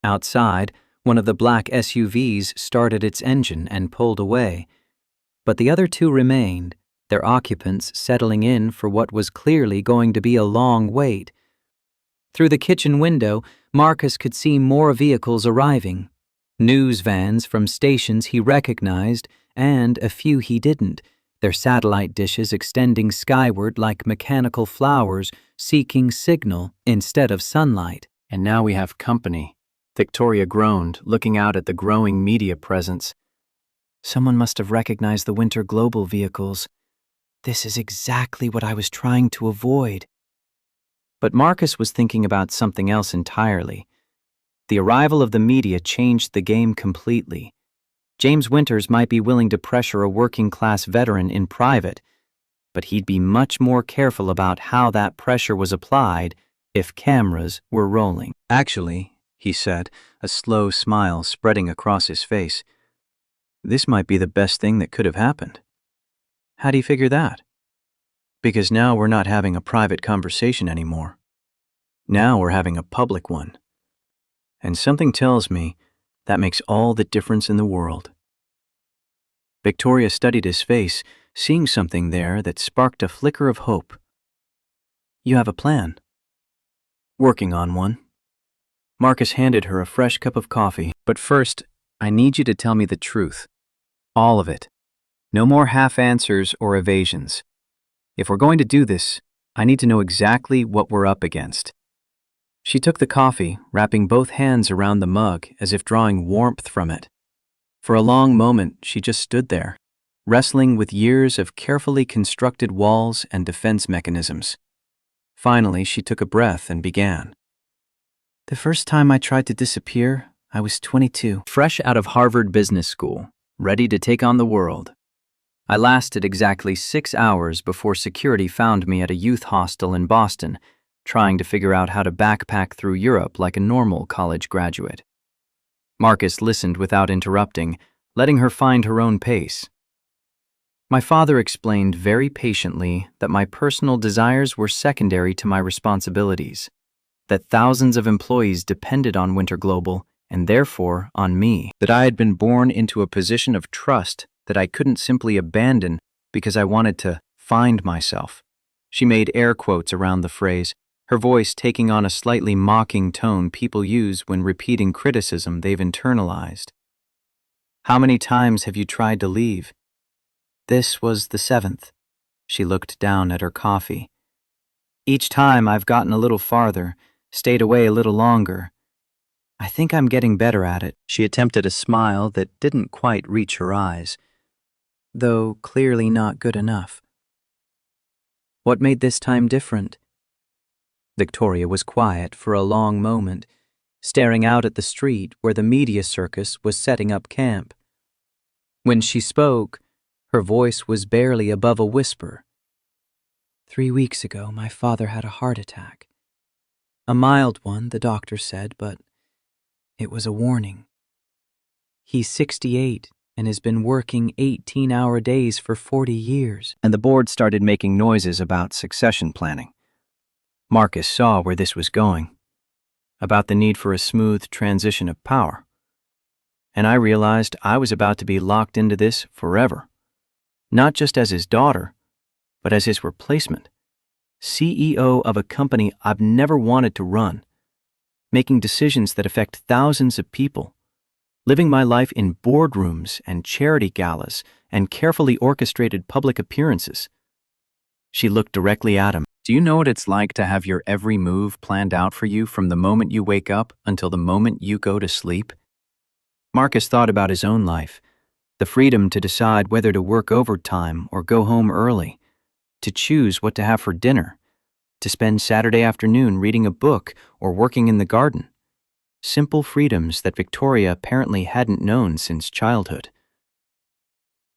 Outside, one of the black SUVs started its engine and pulled away. But the other two remained, their occupants settling in for what was clearly going to be a long wait. Through the kitchen window, Marcus could see more vehicles arriving. News vans from stations he recognized, and a few he didn't, their satellite dishes extending skyward like mechanical flowers seeking signal instead of sunlight. And now we have company, Victoria groaned, looking out at the growing media presence. Someone must have recognized the Winter Global vehicles. This is exactly what I was trying to avoid. But Marcus was thinking about something else entirely. The arrival of the media changed the game completely. James Winters might be willing to pressure a working-class veteran in private, but he'd be much more careful about how that pressure was applied if cameras were rolling. Actually, he said, a slow smile spreading across his face, this might be the best thing that could have happened. How do you figure that? Because now we're not having a private conversation anymore. Now we're having a public one. And something tells me that makes all the difference in the world. Victoria studied his face, seeing something there that sparked a flicker of hope. You have a plan? Working on one. Marcus handed her a fresh cup of coffee. But first, I need you to tell me the truth. All of it. No more half answers or evasions. If we're going to do this, I need to know exactly what we're up against. She took the coffee, wrapping both hands around the mug as if drawing warmth from it. For a long moment, she just stood there, wrestling with years of carefully constructed walls and defense mechanisms. Finally, she took a breath and began. The first time I tried to disappear, I was 22, fresh out of Harvard Business School, ready to take on the world. I lasted exactly 6 hours before security found me at a youth hostel in Boston, trying to figure out how to backpack through Europe like a normal college graduate. Marcus listened without interrupting, letting her find her own pace. My father explained very patiently that my personal desires were secondary to my responsibilities, that thousands of employees depended on Winter Global and therefore on me, that I had been born into a position of trust that I couldn't simply abandon because I wanted to find myself. She made air quotes around the phrase, her voice taking on a slightly mocking tone people use when repeating criticism they've internalized. How many times have you tried to leave? This was the 7th. She looked down at her coffee. Each time I've gotten a little farther, stayed away a little longer. I think I'm getting better at it. She attempted a smile that didn't quite reach her eyes, though clearly not good enough. What made this time different? Victoria was quiet for a long moment, staring out at the street where the media circus was setting up camp. When she spoke, her voice was barely above a whisper. 3 weeks ago, my father had a heart attack. A mild one, the doctor said, but it was a warning. He's 68 and has been working 18-hour days for 40 years. And the board started making noises about succession planning. Marcus saw where this was going, about the need for a smooth transition of power. And I realized I was about to be locked into this forever, not just as his daughter, but as his replacement, CEO of a company I've never wanted to run, making decisions that affect thousands of people, living my life in boardrooms and charity galas and carefully orchestrated public appearances. She looked directly at him. Do you know what it's like to have your every move planned out for you from the moment you wake up until the moment you go to sleep? Marcus thought about his own life, the freedom to decide whether to work overtime or go home early, to choose what to have for dinner, to spend Saturday afternoon reading a book or working in the garden. Simple freedoms that Victoria apparently hadn't known since childhood.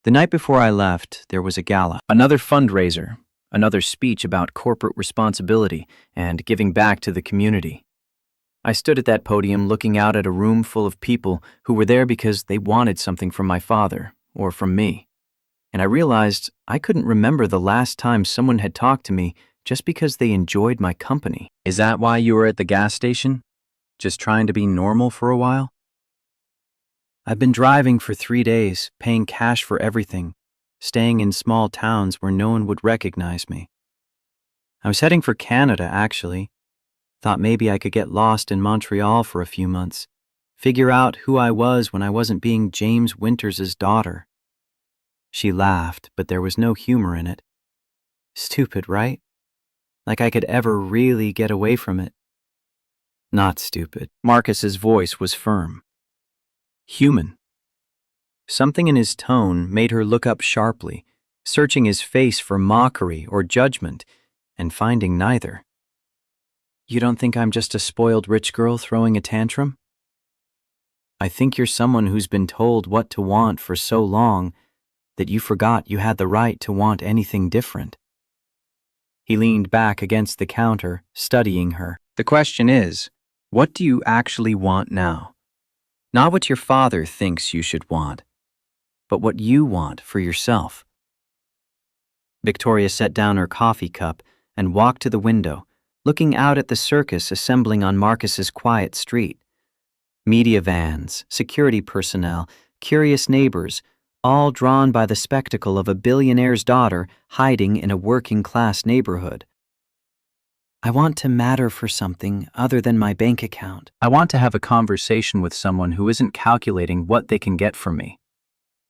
The night before I left, there was a gala, another fundraiser, another speech about corporate responsibility and giving back to the community. I stood at that podium looking out at a room full of people who were there because they wanted something from my father, or from me. And I realized I couldn't remember the last time someone had talked to me just because they enjoyed my company. Is that why you were at the gas station? Just trying to be normal for a while? I've been driving for 3 days, paying cash for everything, staying in small towns where no one would recognize me. I was heading for Canada, actually. Thought maybe I could get lost in Montreal for a few months, figure out who I was when I wasn't being James Winters's daughter. She laughed, but there was no humor in it. Stupid, right? Like I could ever really get away from it. Not stupid. Marcus's voice was firm. Human. Something in his tone made her look up sharply, searching his face for mockery or judgment, and finding neither. You don't think I'm just a spoiled rich girl throwing a tantrum? I think you're someone who's been told what to want for so long that you forgot you had the right to want anything different. He leaned back against the counter, studying her. The question is, what do you actually want now? Not what your father thinks you should want, but what you want for yourself. Victoria set down her coffee cup and walked to the window, looking out at the circus assembling on Marcus's quiet street. Media vans, security personnel, curious neighbors, all drawn by the spectacle of a billionaire's daughter hiding in a working-class neighborhood. I want to matter for something other than my bank account. I want to have a conversation with someone who isn't calculating what they can get from me.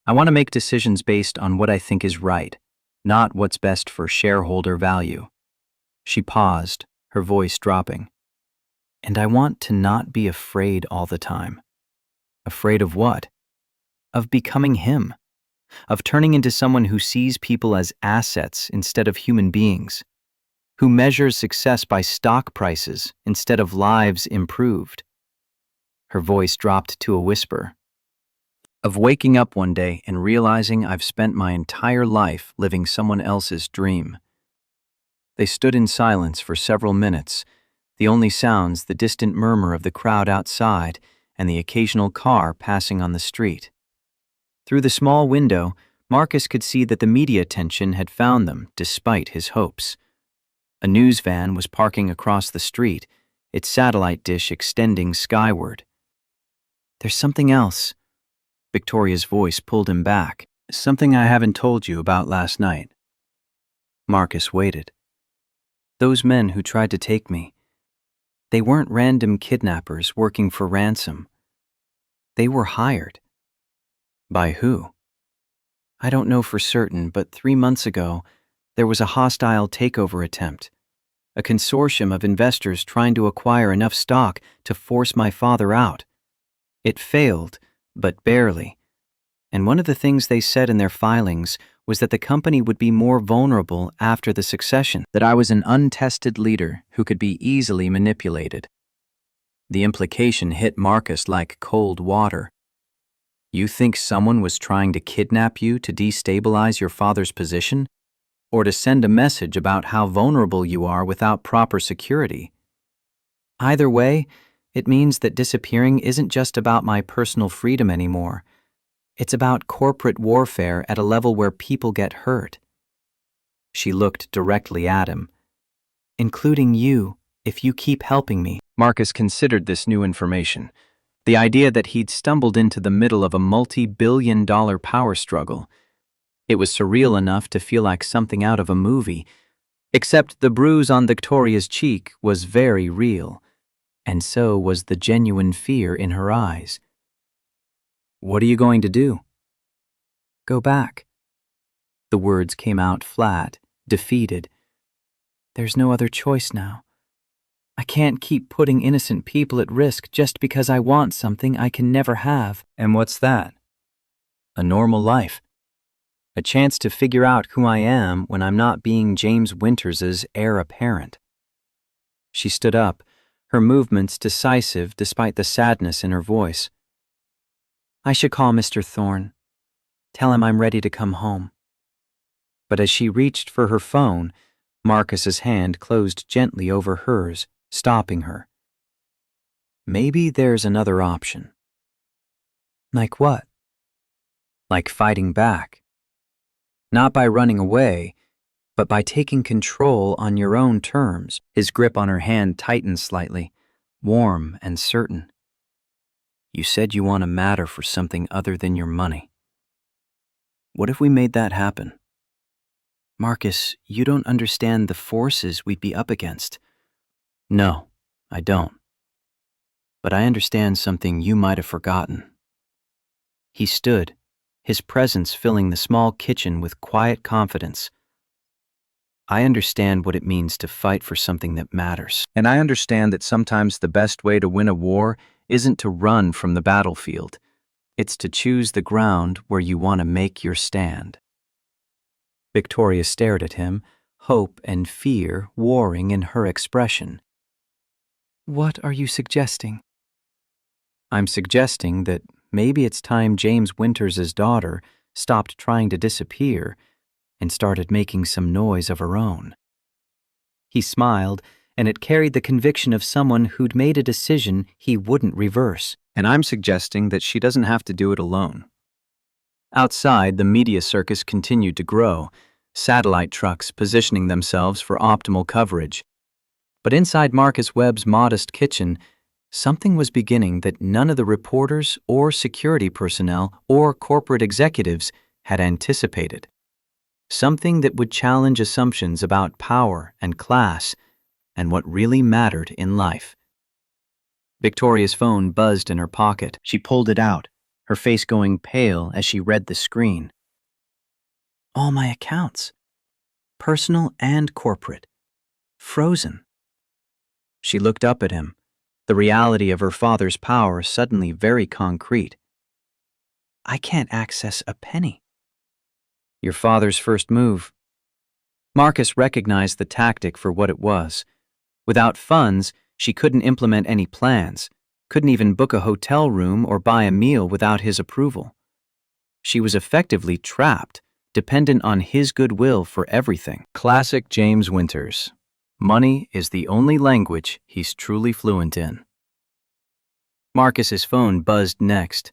I want to make decisions based on what I think is right, not what's best for shareholder value. She paused, her voice dropping. And I want to not be afraid all the time. Afraid of what? Of becoming him. Of turning into someone who sees people as assets instead of human beings. Who measures success by stock prices instead of lives improved. Her voice dropped to a whisper. Of waking up one day and realizing I've spent my entire life living someone else's dream. They stood in silence for several minutes, the only sounds the distant murmur of the crowd outside and the occasional car passing on the street. Through the small window, Marcus could see that the media attention had found them despite his hopes. A news van was parking across the street, its satellite dish extending skyward. There's something else. Victoria's voice pulled him back. Something I haven't told you about last night. Marcus waited. Those men who tried to take me, they weren't random kidnappers working for ransom. They were hired. By who? I don't know for certain, but 3 months ago, there was a hostile takeover attempt. A consortium of investors trying to acquire enough stock to force my father out. It failed, but barely. And one of the things they said in their filings was that the company would be more vulnerable after the succession, that I was an untested leader who could be easily manipulated. The implication hit Marcus like cold water. You think someone was trying to kidnap you to destabilize your father's position? Or to send a message about how vulnerable you are without proper security? Either way, it means that disappearing isn't just about my personal freedom anymore. It's about corporate warfare at a level where people get hurt. She looked directly at him. Including you, if you keep helping me. Marcus considered this new information. The idea that he'd stumbled into the middle of a multi-billion-dollar power struggle. It was surreal enough to feel like something out of a movie, except the bruise on Victoria's cheek was very real, and so was the genuine fear in her eyes. What are you going to do? Go back. The words came out flat, defeated. There's no other choice now. I can't keep putting innocent people at risk just because I want something I can never have. And what's that? A normal life. A chance to figure out who I am when I'm not being James Winters's heir apparent. She stood up, her movements decisive despite the sadness in her voice. I should call Mr. Thorne. Tell him I'm ready to come home. But as she reached for her phone, Marcus's hand closed gently over hers, stopping her. Maybe there's another option. Like what? Like fighting back. Not by running away, but by taking control on your own terms. His grip on her hand tightened slightly, warm and certain. You said you want to matter for something other than your money. What if we made that happen? Marcus, you don't understand the forces we'd be up against. No, I don't. But I understand something you might have forgotten. He stood, his presence filling the small kitchen with quiet confidence. I understand what it means to fight for something that matters. And I understand that sometimes the best way to win a war isn't to run from the battlefield. It's to choose the ground where you want to make your stand. Victoria stared at him, hope and fear warring in her expression. What are you suggesting? I'm suggesting that maybe it's time James Winters' daughter stopped trying to disappear and started making some noise of her own. He smiled, and it carried the conviction of someone who'd made a decision he wouldn't reverse. And I'm suggesting that she doesn't have to do it alone. Outside, the media circus continued to grow, satellite trucks positioning themselves for optimal coverage. But inside Marcus Webb's modest kitchen, something was beginning that none of the reporters or security personnel or corporate executives had anticipated. Something that would challenge assumptions about power and class and what really mattered in life. Victoria's phone buzzed in her pocket. She pulled it out, her face going pale as she read the screen. All my accounts, personal and corporate, frozen. She looked up at him, the reality of her father's power suddenly very concrete. I can't access a penny. Your father's first move. Marcus recognized the tactic for what it was. Without funds, she couldn't implement any plans, couldn't even book a hotel room or buy a meal without his approval. She was effectively trapped, dependent on his goodwill for everything. Classic James Winters. Money is the only language he's truly fluent in. Marcus's phone buzzed next.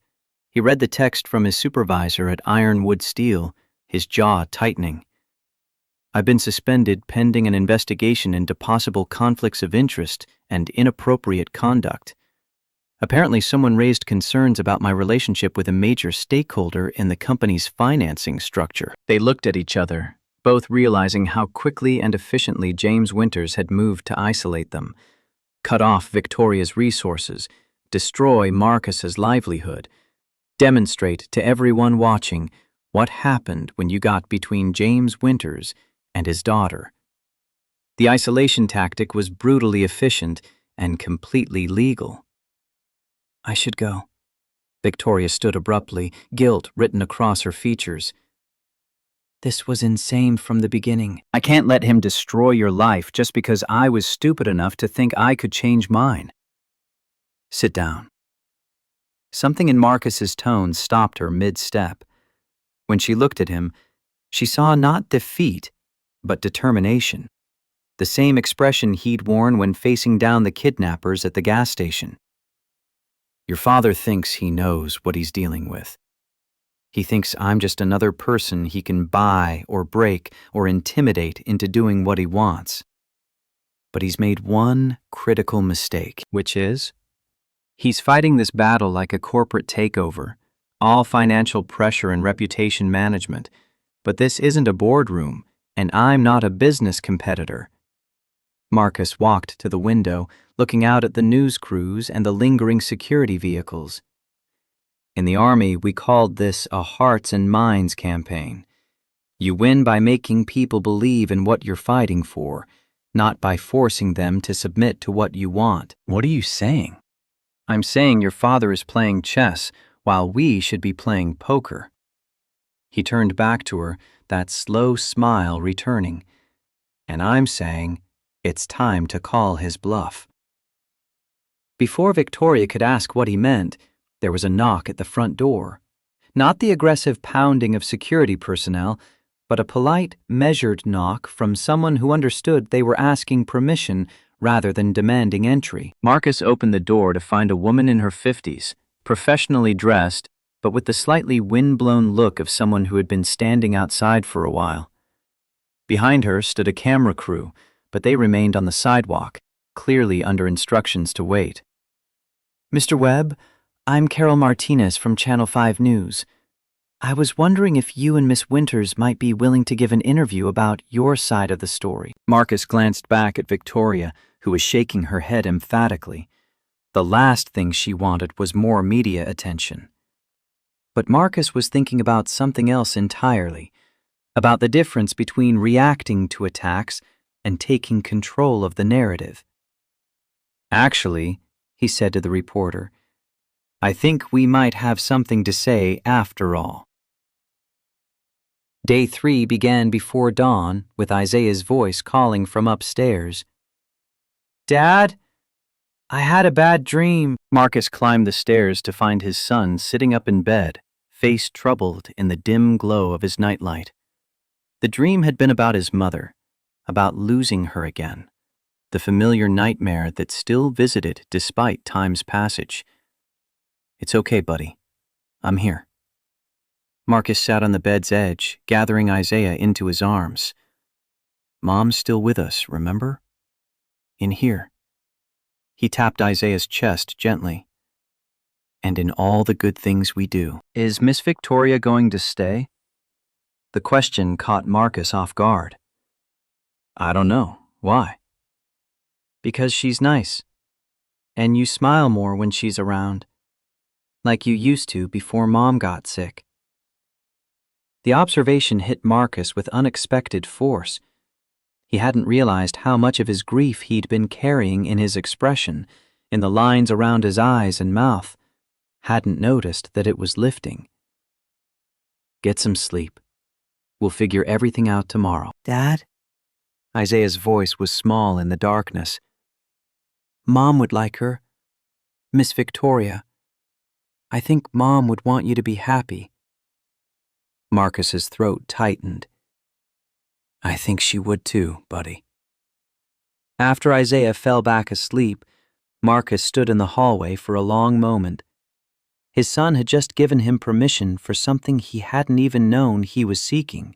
He read the text from his supervisor at Ironwood Steel, his jaw tightening. I've been suspended pending an investigation into possible conflicts of interest and inappropriate conduct. Apparently, someone raised concerns about my relationship with a major stakeholder in the company's financing structure. They looked at each other, both realizing how quickly and efficiently James Winters had moved to isolate them, cut off Victoria's resources, destroy Marcus's livelihood, demonstrate to everyone watching what happened when you got between James Winters and his daughter. The isolation tactic was brutally efficient and completely legal. I should go. Victoria stood abruptly, guilt written across her features. This was insane from the beginning. I can't let him destroy your life just because I was stupid enough to think I could change mine. Sit down. Something in Marcus's tone stopped her mid-step. When she looked at him, she saw not defeat, but determination. The same expression he'd worn when facing down the kidnappers at the gas station. Your father thinks he knows what he's dealing with. He thinks I'm just another person he can buy or break or intimidate into doing what he wants. But he's made one critical mistake, which is, he's fighting this battle like a corporate takeover, all financial pressure and reputation management. But this isn't a boardroom, and I'm not a business competitor. Marcus walked to the window, looking out at the news crews and the lingering security vehicles. In the Army, we called this a hearts and minds campaign. You win by making people believe in what you're fighting for, not by forcing them to submit to what you want. What are you saying? I'm saying your father is playing chess while we should be playing poker. He turned back to her, that slow smile returning. And I'm saying it's time to call his bluff. Before Victoria could ask what he meant, there was a knock at the front door. Not the aggressive pounding of security personnel, but a polite, measured knock from someone who understood they were asking permission rather than demanding entry. Marcus opened the door to find a woman in her 50s, professionally dressed, but with the slightly wind-blown look of someone who had been standing outside for a while. Behind her stood a camera crew, but they remained on the sidewalk, clearly under instructions to wait. Mr. Webb, I'm Carol Martinez from Channel 5 News. I was wondering if you and Miss Winters might be willing to give an interview about your side of the story. Marcus glanced back at Victoria, who was shaking her head emphatically. The last thing she wanted was more media attention. But Marcus was thinking about something else entirely, about the difference between reacting to attacks and taking control of the narrative. Actually, he said to the reporter, I think we might have something to say after all. Day 3 began before dawn with Isaiah's voice calling from upstairs. Dad, I had a bad dream. Marcus climbed the stairs to find his son sitting up in bed, face troubled in the dim glow of his nightlight. The dream had been about his mother, about losing her again, the familiar nightmare that still visited despite time's passage. It's okay, buddy. I'm here. Marcus sat on the bed's edge, gathering Isaiah into his arms. Mom's still with us, remember? In here. He tapped Isaiah's chest gently. And in all the good things we do. Is Miss Victoria going to stay? The question caught Marcus off guard. I don't know. Why? Because she's nice. And you smile more when she's around. Like you used to before Mom got sick. The observation hit Marcus with unexpected force. He hadn't realized how much of his grief he'd been carrying in his expression, in the lines around his eyes and mouth. Hadn't noticed that it was lifting. Get some sleep. We'll figure everything out tomorrow. Dad? Isaiah's voice was small in the darkness. Mom would like her. Miss Victoria. I think Mom would want you to be happy. Marcus's throat tightened. I think she would too, buddy. After Isaiah fell back asleep, Marcus stood in the hallway for a long moment. His son had just given him permission for something he hadn't even known he was seeking.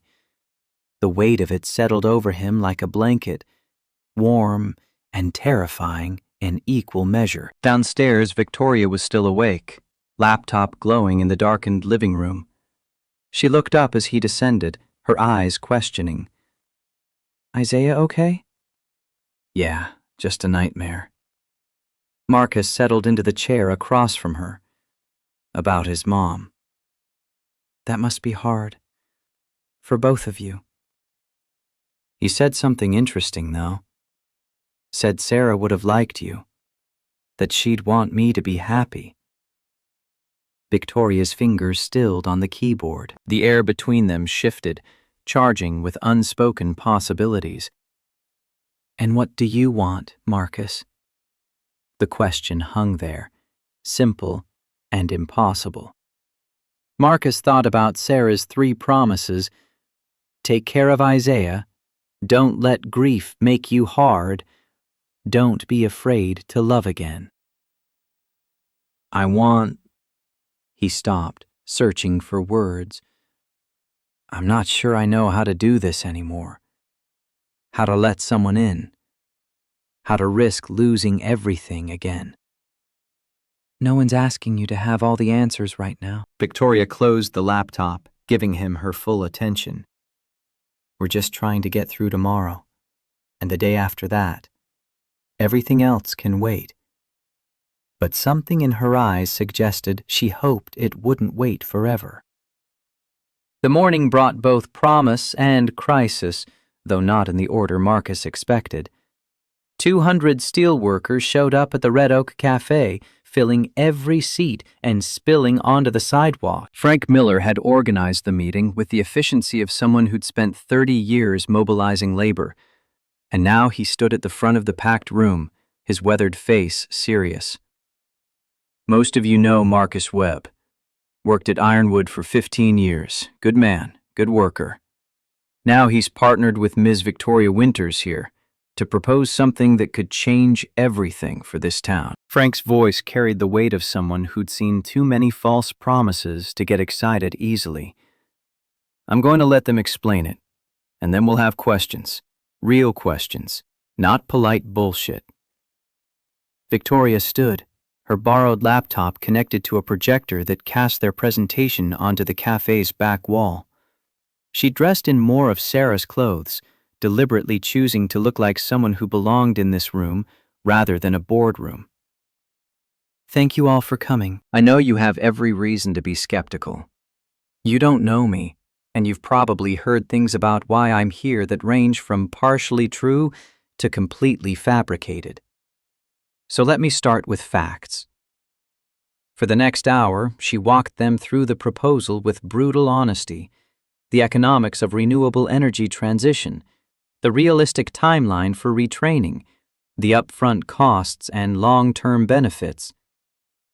The weight of it settled over him like a blanket, warm and terrifying in equal measure. Downstairs, Victoria was still awake, laptop glowing in the darkened living room. She looked up as he descended, her eyes questioning. Isaiah okay? Yeah, just a nightmare. Marcus settled into the chair across from her. About his mom. That must be hard. For both of you. He said something interesting, though. Said Sarah would have liked you. That she'd want me to be happy. Victoria's fingers stilled on the keyboard. The air between them shifted, charging with unspoken possibilities. And what do you want, Marcus? The question hung there, simple and impossible. Marcus thought about Sarah's 3 promises. Take care of Isaiah. Don't let grief make you hard. Don't be afraid to love again. I want... He stopped, searching for words. I'm not sure I know how to do this anymore. How to let someone in. How to risk losing everything again. No one's asking you to have all the answers right now. Victoria closed the laptop, giving him her full attention. We're just trying to get through tomorrow, and the day after that. Everything else can wait. But something in her eyes suggested she hoped it wouldn't wait forever. The morning brought both promise and crisis, though not in the order Marcus expected. 200 steelworkers showed up at the Red Oak Cafe, filling every seat and spilling onto the sidewalk. Frank Miller had organized the meeting with the efficiency of someone who'd spent 30 years mobilizing labor, and now he stood at the front of the packed room, his weathered face serious. Most of you know Marcus Webb. Worked at Ironwood for 15 years. Good man, good worker. Now he's partnered with Ms. Victoria Winters here to propose something that could change everything for this town. Frank's voice carried the weight of someone who'd seen too many false promises to get excited easily. I'm going to let them explain it, and then we'll have questions. Real questions, not polite bullshit. Victoria stood, her borrowed laptop connected to a projector that cast their presentation onto the cafe's back wall. She dressed in more of Sarah's clothes, deliberately choosing to look like someone who belonged in this room rather than a boardroom. Thank you all for coming. I know you have every reason to be skeptical. You don't know me, and you've probably heard things about why I'm here that range from partially true to completely fabricated. So let me start with facts. For the next hour, she walked them through the proposal with brutal honesty, the economics of renewable energy transition, the realistic timeline for retraining, the upfront costs and long-term benefits.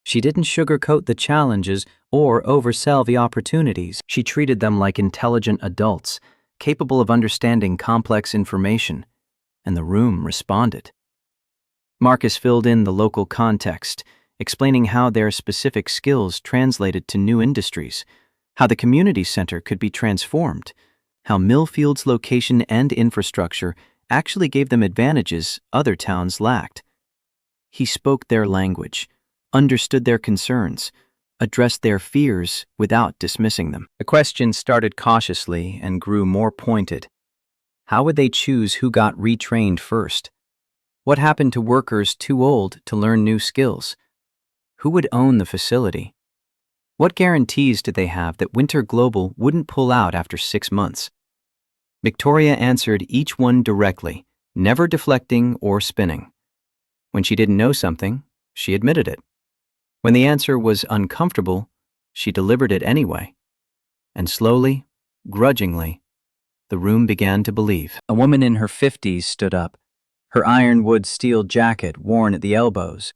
She didn't sugarcoat the challenges or oversell the opportunities. She treated them like intelligent adults, capable of understanding complex information, and the room responded. Marcus filled in the local context, explaining how their specific skills translated to new industries, how the community center could be transformed, how Millfield's location and infrastructure actually gave them advantages other towns lacked. He spoke their language, understood their concerns, addressed their fears without dismissing them. The questions started cautiously and grew more pointed. How would they choose who got retrained first? What happened to workers too old to learn new skills? Who would own the facility? What guarantees did they have that Winter Global wouldn't pull out after 6 months? Victoria answered each one directly, never deflecting or spinning. When she didn't know something, she admitted it. When the answer was uncomfortable, she delivered it anyway. And slowly, grudgingly, the room began to believe. A woman in her 50s stood up, her ironwood steel jacket worn at the elbows.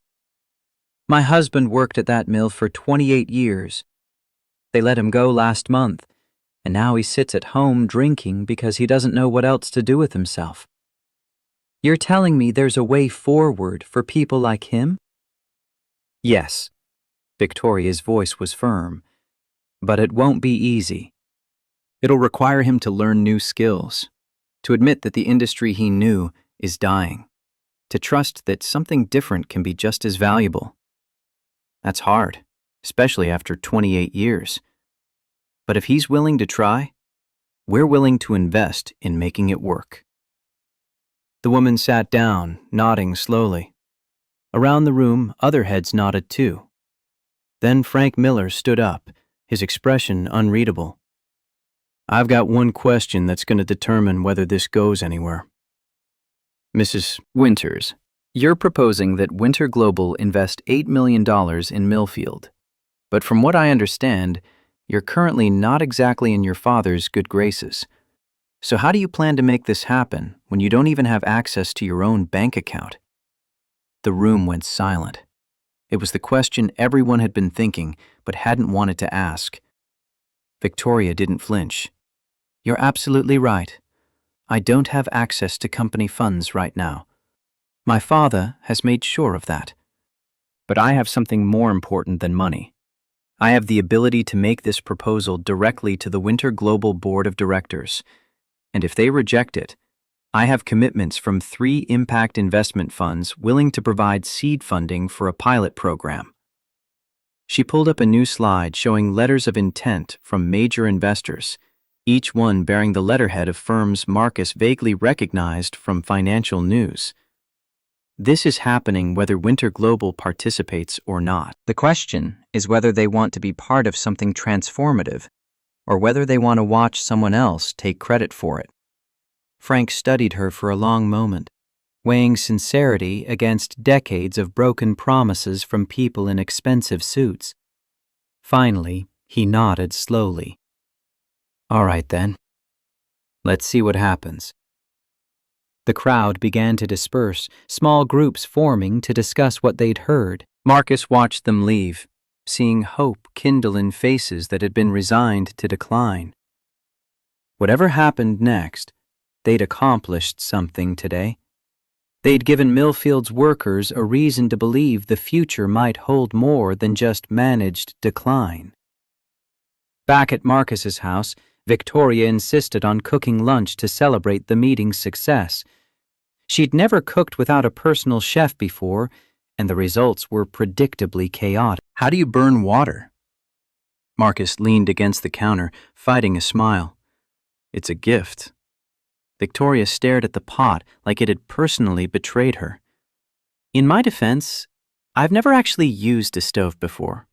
My husband worked at that mill for 28 years. They let him go last month, and now he sits at home drinking because he doesn't know what else to do with himself. You're telling me there's a way forward for people like him? Yes. Victoria's voice was firm. But it won't be easy. It'll require him to learn new skills, to admit that the industry he knew is dying, to trust that something different can be just as valuable. That's hard, especially after 28 years. But if he's willing to try, we're willing to invest in making it work. The woman sat down, nodding slowly. Around the room, other heads nodded too. Then Frank Miller stood up, his expression unreadable. I've got one question that's going to determine whether this goes anywhere. Mrs. Winters, you're proposing that Winter Global invest $8 million in Millfield. But from what I understand, you're currently not exactly in your father's good graces. So how do you plan to make this happen when you don't even have access to your own bank account? The room went silent. It was the question everyone had been thinking but hadn't wanted to ask. Victoria didn't flinch. You're absolutely right. I don't have access to company funds right now. My father has made sure of that. But I have something more important than money. I have the ability to make this proposal directly to the Winter Global Board of Directors. And if they reject it, I have commitments from 3 impact investment funds willing to provide seed funding for a pilot program. She pulled up a new slide showing letters of intent from major investors, each one bearing the letterhead of firms Marcus vaguely recognized from financial news. This is happening whether Winter Global participates or not. The question is whether they want to be part of something transformative, or whether they want to watch someone else take credit for it. Frank studied her for a long moment, weighing sincerity against decades of broken promises from people in expensive suits. Finally, he nodded slowly. All right then. Let's see what happens. The crowd began to disperse, small groups forming to discuss what they'd heard. Marcus watched them leave, seeing hope kindle in faces that had been resigned to decline. Whatever happened next, they'd accomplished something today. They'd given Millfield's workers a reason to believe the future might hold more than just managed decline. Back at Marcus's house, Victoria insisted on cooking lunch to celebrate the meeting's success. She'd never cooked without a personal chef before, and the results were predictably chaotic. How do you burn water? Marcus leaned against the counter, fighting a smile. It's a gift. Victoria stared at the pot like it had personally betrayed her. In my defense, I've never actually used a stove before.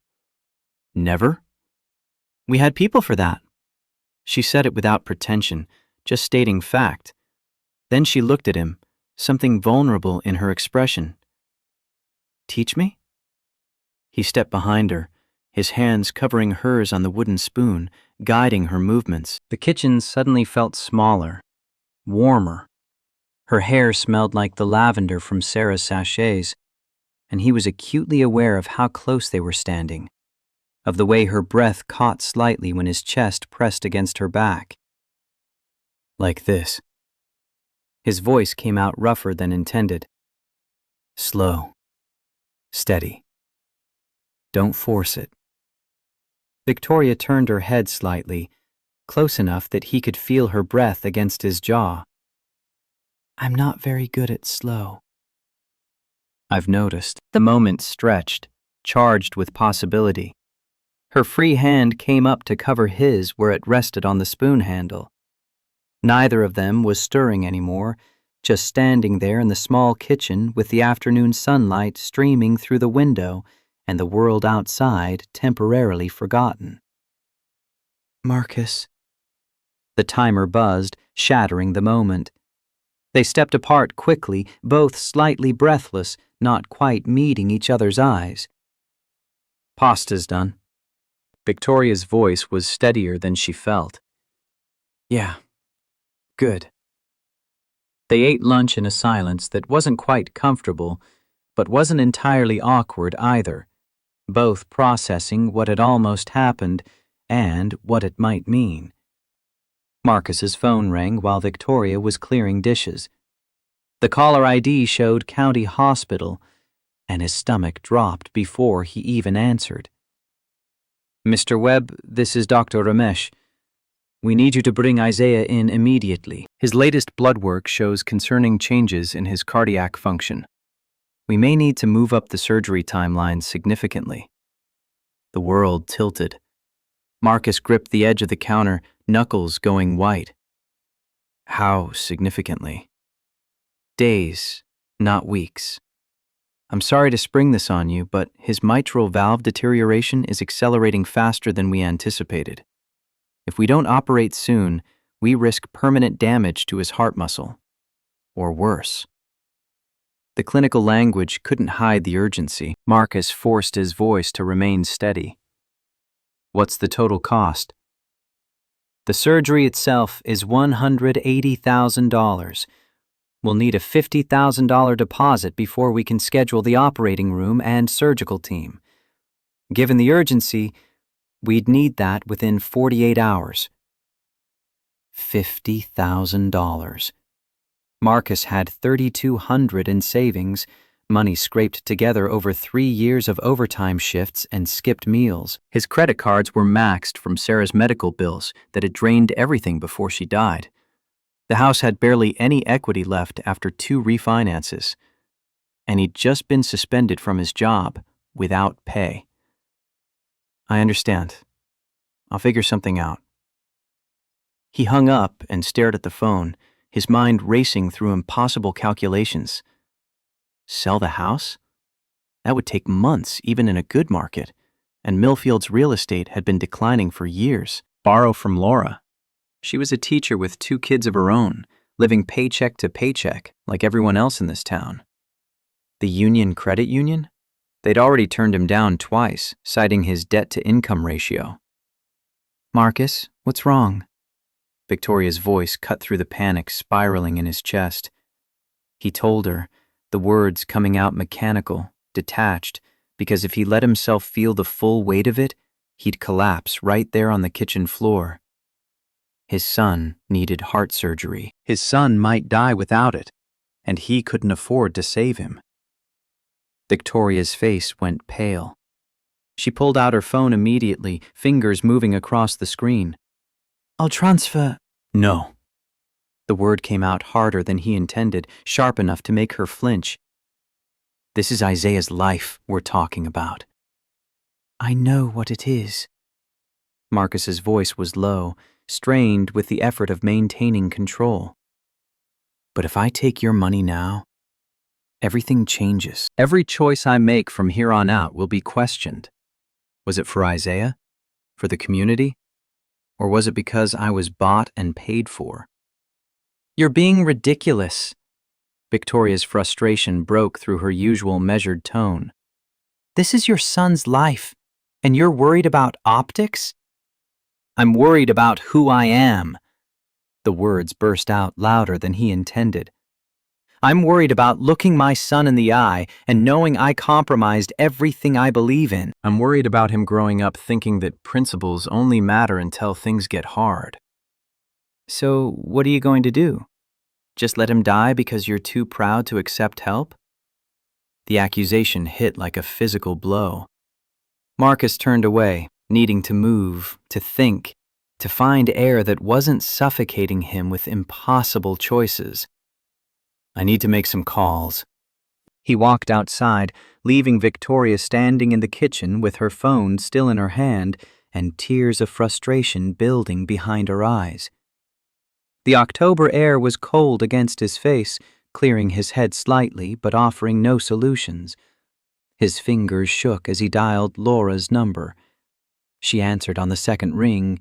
Never? We had people for that. She said it without pretension, just stating fact. Then she looked at him, something vulnerable in her expression. Teach me? He stepped behind her, his hands covering hers on the wooden spoon, guiding her movements. The kitchen suddenly felt smaller, warmer. Her hair smelled like the lavender from Sarah's sachets, and he was acutely aware of how close they were standing, of the way her breath caught slightly when his chest pressed against her back. Like this. His voice came out rougher than intended. Slow. Steady. Don't force it. Victoria turned her head slightly, close enough that he could feel her breath against his jaw. I'm not very good at slow. I've noticed. The moment stretched, charged with possibility. Her free hand came up to cover his where it rested on the spoon handle. Neither of them was stirring anymore, just standing there in the small kitchen with the afternoon sunlight streaming through the window and the world outside temporarily forgotten. Marcus. The timer buzzed, shattering the moment. They stepped apart quickly, both slightly breathless, not quite meeting each other's eyes. Pasta's done. Victoria's voice was steadier than she felt. Yeah. Good. They ate lunch in a silence that wasn't quite comfortable, but wasn't entirely awkward either, both processing what had almost happened and what it might mean. Marcus's phone rang while Victoria was clearing dishes. The caller ID showed County Hospital, and his stomach dropped before he even answered. Mr. Webb, this is Dr. Ramesh. We need you to bring Isaiah in immediately. His latest blood work shows concerning changes in his cardiac function. We may need to move up the surgery timeline significantly. The world tilted. Marcus gripped the edge of the counter, knuckles going white. How significantly? Days, not weeks. I'm sorry to spring this on you, but his mitral valve deterioration is accelerating faster than we anticipated. If we don't operate soon, we risk permanent damage to his heart muscle. Or worse. The clinical language couldn't hide the urgency. Marcus forced his voice to remain steady. What's the total cost? The surgery itself is $180,000. We'll need a $50,000 deposit before we can schedule the operating room and surgical team. Given the urgency, we'd need that within 48 hours. $50,000. Marcus had $3,200 in savings, money scraped together over 3 years of overtime shifts and skipped meals. His credit cards were maxed from Sarah's medical bills that had drained everything before she died. The house had barely any equity left after 2 refinances, and he'd just been suspended from his job without pay. I understand. I'll figure something out. He hung up and stared at the phone, his mind racing through impossible calculations. Sell the house? That would take months, even in a good market, and Millfield's real estate had been declining for years. Borrow from Laura. She was a teacher with 2 kids of her own, living paycheck to paycheck like everyone else in this town. The Union Credit Union? They'd already turned him down twice, citing his debt-to-income ratio. Marcus, what's wrong? Victoria's voice cut through the panic spiraling in his chest. He told her, the words coming out mechanical, detached, because if he let himself feel the full weight of it, he'd collapse right there on the kitchen floor. His son needed heart surgery. His son might die without it, and he couldn't afford to save him. Victoria's face went pale. She pulled out her phone immediately, fingers moving across the screen. "I'll transfer." "No." The word came out harder than he intended, sharp enough to make her flinch. "This is Isaiah's life we're talking about." "I know what it is." Marcus's voice was low, strained with the effort of maintaining control. "But if I take your money now, everything changes. Every choice I make from here on out will be questioned. Was it for Isaiah? For the community? Or was it because I was bought and paid for?" "You're being ridiculous." Victoria's frustration broke through her usual measured tone. "This is your son's life, and you're worried about optics?" "I'm worried about who I am." The words burst out louder than he intended. "I'm worried about looking my son in the eye and knowing I compromised everything I believe in. I'm worried about him growing up thinking that principles only matter until things get hard." "So what are you going to do? Just let him die because you're too proud to accept help?" The accusation hit like a physical blow. Marcus turned away, needing to move, to think, to find air that wasn't suffocating him with impossible choices. "I need to make some calls." He walked outside, leaving Victoria standing in the kitchen with her phone still in her hand and tears of frustration building behind her eyes. The October air was cold against his face, clearing his head slightly but offering no solutions. His fingers shook as he dialed Laura's number. She answered on the second ring,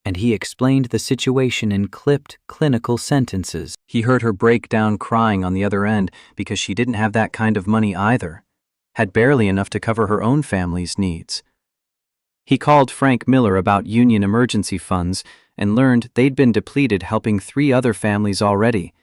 and he explained the situation in clipped, clinical sentences. He heard her break down crying on the other end because she didn't have that kind of money either, had barely enough to cover her own family's needs. He called Frank Miller about union emergency funds and learned they'd been depleted helping 3 other families already,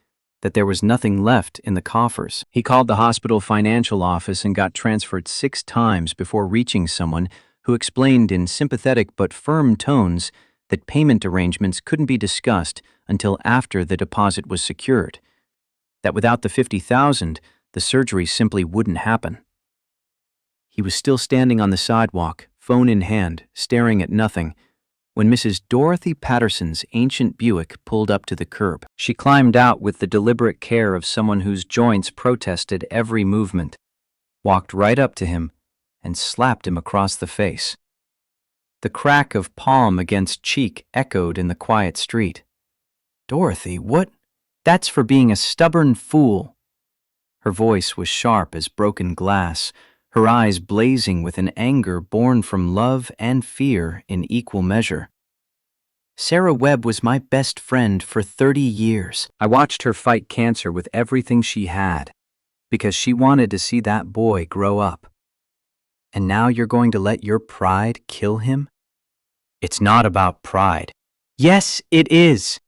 that there was nothing left in the coffers. He called the hospital financial office and got transferred 6 times before reaching someone who explained in sympathetic but firm tones that payment arrangements couldn't be discussed until after the deposit was secured, that without the $50,000, the surgery simply wouldn't happen. He was still standing on the sidewalk, phone in hand, staring at nothing, when Mrs. Dorothy Patterson's ancient Buick pulled up to the curb. She climbed out with the deliberate care of someone whose joints protested every movement, walked right up to him, and slapped him across the face. The crack of palm against cheek echoed in the quiet street. "Dorothy, what? That's for being a stubborn fool." Her voice was sharp as broken glass, her eyes blazing with an anger born from love and fear in equal measure. "Sarah Webb was my best friend for 30 years. I watched her fight cancer with everything she had, because she wanted to see that boy grow up. And now you're going to let your pride kill him?" "It's not about pride." "Yes, it is."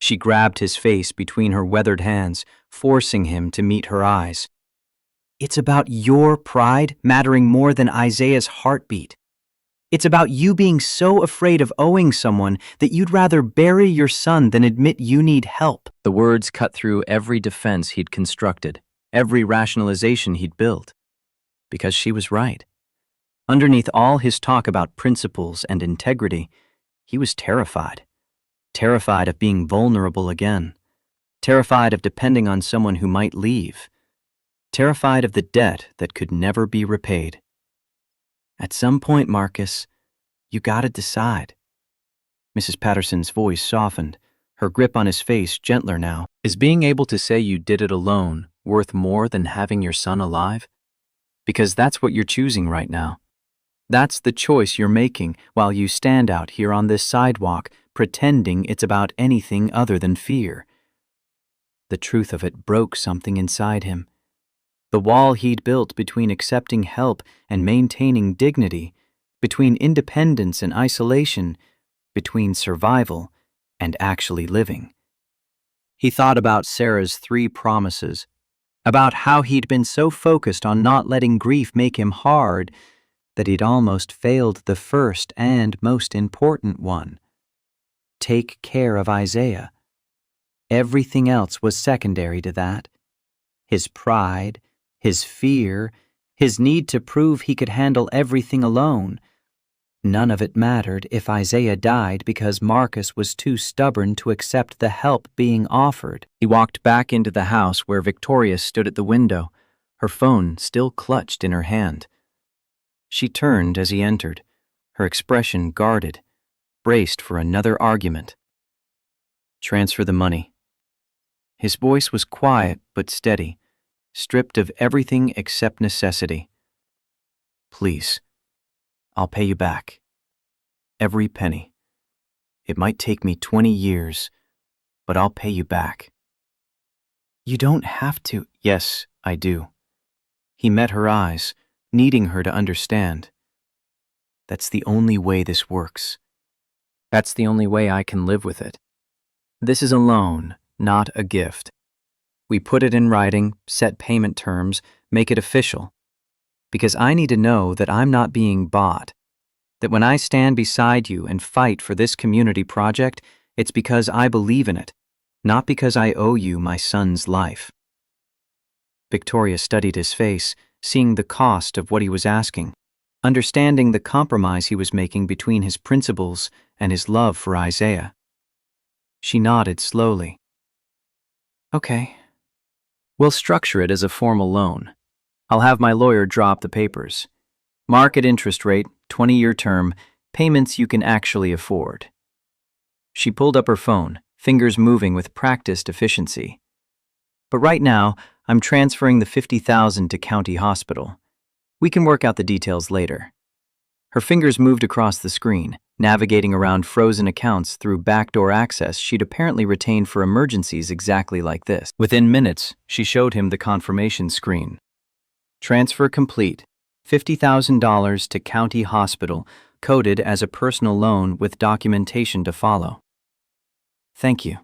She grabbed his face between her weathered hands, forcing him to meet her eyes. "It's about your pride mattering more than Isaiah's heartbeat. It's about you being so afraid of owing someone that you'd rather bury your son than admit you need help." The words cut through every defense he'd constructed, every rationalization he'd built. Because she was right. Underneath all his talk about principles and integrity, he was terrified. Terrified of being vulnerable again. Terrified of depending on someone who might leave. Terrified of the debt that could never be repaid. "At some point, Marcus, you gotta decide." Mrs. Patterson's voice softened, her grip on his face gentler now. "Is being able to say you did it alone worth more than having your son alive? Because that's what you're choosing right now. That's the choice you're making while you stand out here on this sidewalk pretending it's about anything other than fear." The truth of it broke something inside him. The wall he'd built between accepting help and maintaining dignity, between independence and isolation, between survival and actually living. He thought about Sarah's 3 promises, about how he'd been so focused on not letting grief make him hard that he'd almost failed the first and most important one. take care of Isaiah. Everything else was secondary to that. His pride, his fear, his need to prove he could handle everything alone. None of it mattered if Isaiah died because Marcus was too stubborn to accept the help being offered. He walked back into the house where Victoria stood at the window, her phone still clutched in her hand. She turned as he entered, her expression guarded, braced for another argument. "Transfer the money." His voice was quiet but steady, stripped of everything except necessity. "Please, I'll pay you back. Every penny. It might take me 20 years, but I'll pay you back." "You don't have to." "Yes, I do." He met her eyes, needing her to understand. "That's the only way this works. That's the only way I can live with it. This is a loan, not a gift. We put it in writing, set payment terms, make it official. Because I need to know that I'm not being bought. That when I stand beside you and fight for this community project, it's because I believe in it, not because I owe you my son's life." Victoria studied his face, seeing the cost of what he was asking, understanding the compromise he was making between his principles and his love for Isaiah. She nodded slowly. "Okay. We'll structure it as a formal loan. I'll have my lawyer drop the papers. Market interest rate, 20-year term, payments you can actually afford." She pulled up her phone, fingers moving with practiced efficiency. "But right now, I'm transferring the $50,000 to County Hospital. We can work out the details later." Her fingers moved across the screen, navigating around frozen accounts through backdoor access she'd apparently retained for emergencies exactly like this. Within minutes, she showed him the confirmation screen. "Transfer complete. $50,000 to County Hospital, coded as a personal loan with documentation to follow." "Thank you."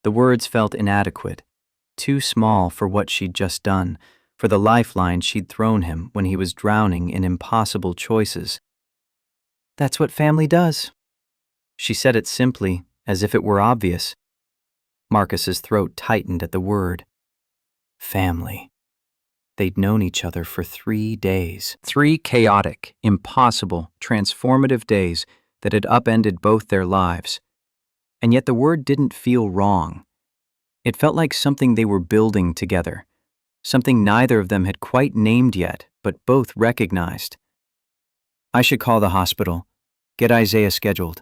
The words felt inadequate, too small for what she'd just done, for the lifeline she'd thrown him when he was drowning in impossible choices. "That's what family does." She said it simply, as if it were obvious. Marcus's throat tightened at the word. Family. They'd known each other for 3 days. 3 chaotic, impossible, transformative days that had upended both their lives. And yet the word didn't feel wrong. It felt like something they were building together, something neither of them had quite named yet, but both recognized. "I should call the hospital, get Isaiah scheduled.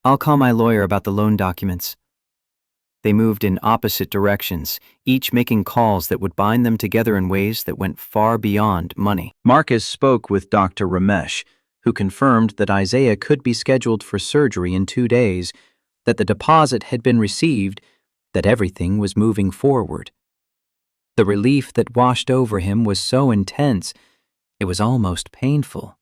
I'll call my lawyer about the loan documents." They moved in opposite directions, each making calls that would bind them together in ways that went far beyond money. Marcus spoke with Dr. Ramesh, who confirmed that Isaiah could be scheduled for surgery in 2 days, that the deposit had been received, that everything was moving forward. The relief that washed over him was so intense, it was almost painful.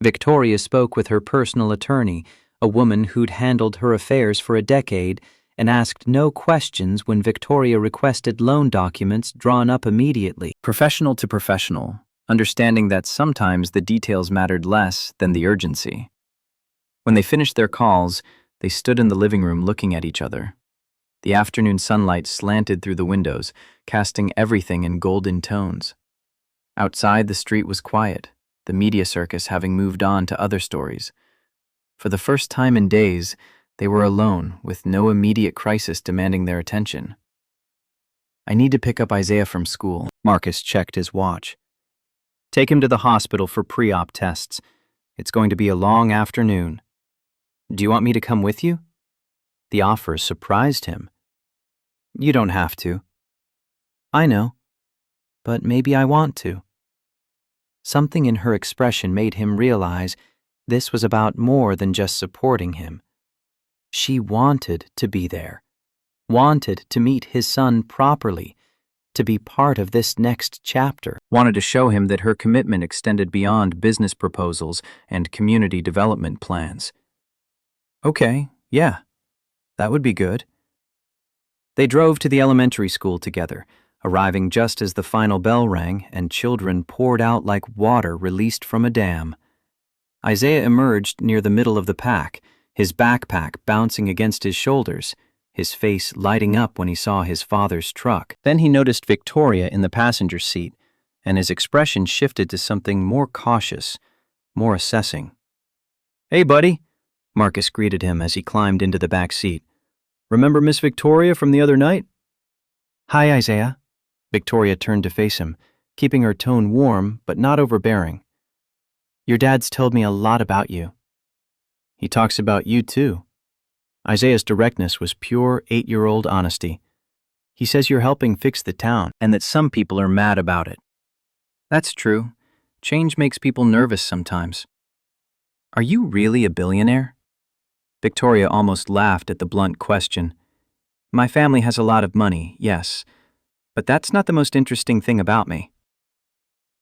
Victoria spoke with her personal attorney, a woman who'd handled her affairs for a decade, and asked no questions when Victoria requested loan documents drawn up immediately. Professional to professional, understanding that sometimes the details mattered less than the urgency. When they finished their calls, they stood in the living room looking at each other. The afternoon sunlight slanted through the windows, casting everything in golden tones. Outside, the street was quiet, the media circus having moved on to other stories. For the first time in days, they were alone, with no immediate crisis demanding their attention. "I need to pick up Isaiah from school." Marcus checked his watch. "Take him to the hospital for pre-op tests. It's going to be a long afternoon. Do you want me to come with you?" The offer surprised him. "You don't have to." "I know, but maybe I want to." Something in her expression made him realize this was about more than just supporting him. She wanted to be there, wanted to meet his son properly, to be part of this next chapter, wanted to show him that her commitment extended beyond business proposals and community development plans. "Okay, yeah, that would be good." They drove to the elementary school together, arriving just as the final bell rang and children poured out like water released from a dam. Isaiah emerged near the middle of the pack, his backpack bouncing against his shoulders, his face lighting up when he saw his father's truck. Then he noticed Victoria in the passenger seat, and his expression shifted to something more cautious, more assessing. "Hey, buddy," Marcus greeted him as he climbed into the back seat. "Remember Miss Victoria from the other night?" "Hi, Isaiah." Victoria turned to face him, keeping her tone warm but not overbearing. "Your dad's told me a lot about you." "He talks about you too." Isaiah's directness was pure 8-year-old honesty. "He says you're helping fix the town and that some people are mad about it." "That's true. Change makes people nervous sometimes." "Are you really a billionaire?" Victoria almost laughed at the blunt question. "My family has a lot of money, yes, but that's not the most interesting thing about me."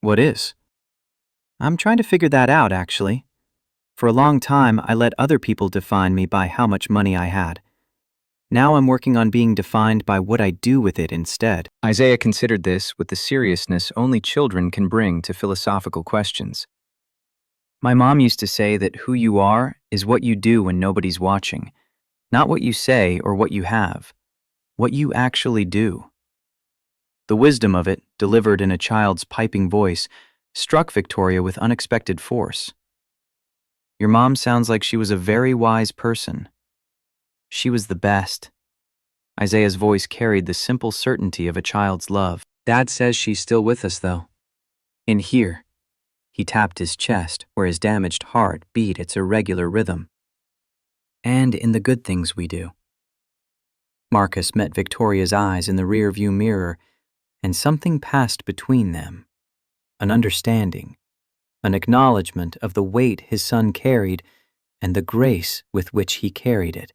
"What is?" "I'm trying to figure that out, actually. For a long time, I let other people define me by how much money I had. Now I'm working on being defined by what I do with it instead." Isaiah considered this with the seriousness only children can bring to philosophical questions. "My mom used to say that who you are is what you do when nobody's watching, not what you say or what you have, what you actually do." The wisdom of it, delivered in a child's piping voice, struck Victoria with unexpected force. "Your mom sounds like she was a very wise person." "She was the best." Isaiah's voice carried the simple certainty of a child's love. "Dad says she's still with us, though. In here." He tapped his chest, where his damaged heart beat its irregular rhythm. "And in the good things we do." Marcus met Victoria's eyes in the rear-view mirror, and something passed between them. An understanding, an acknowledgement of the weight his son carried and the grace with which he carried it.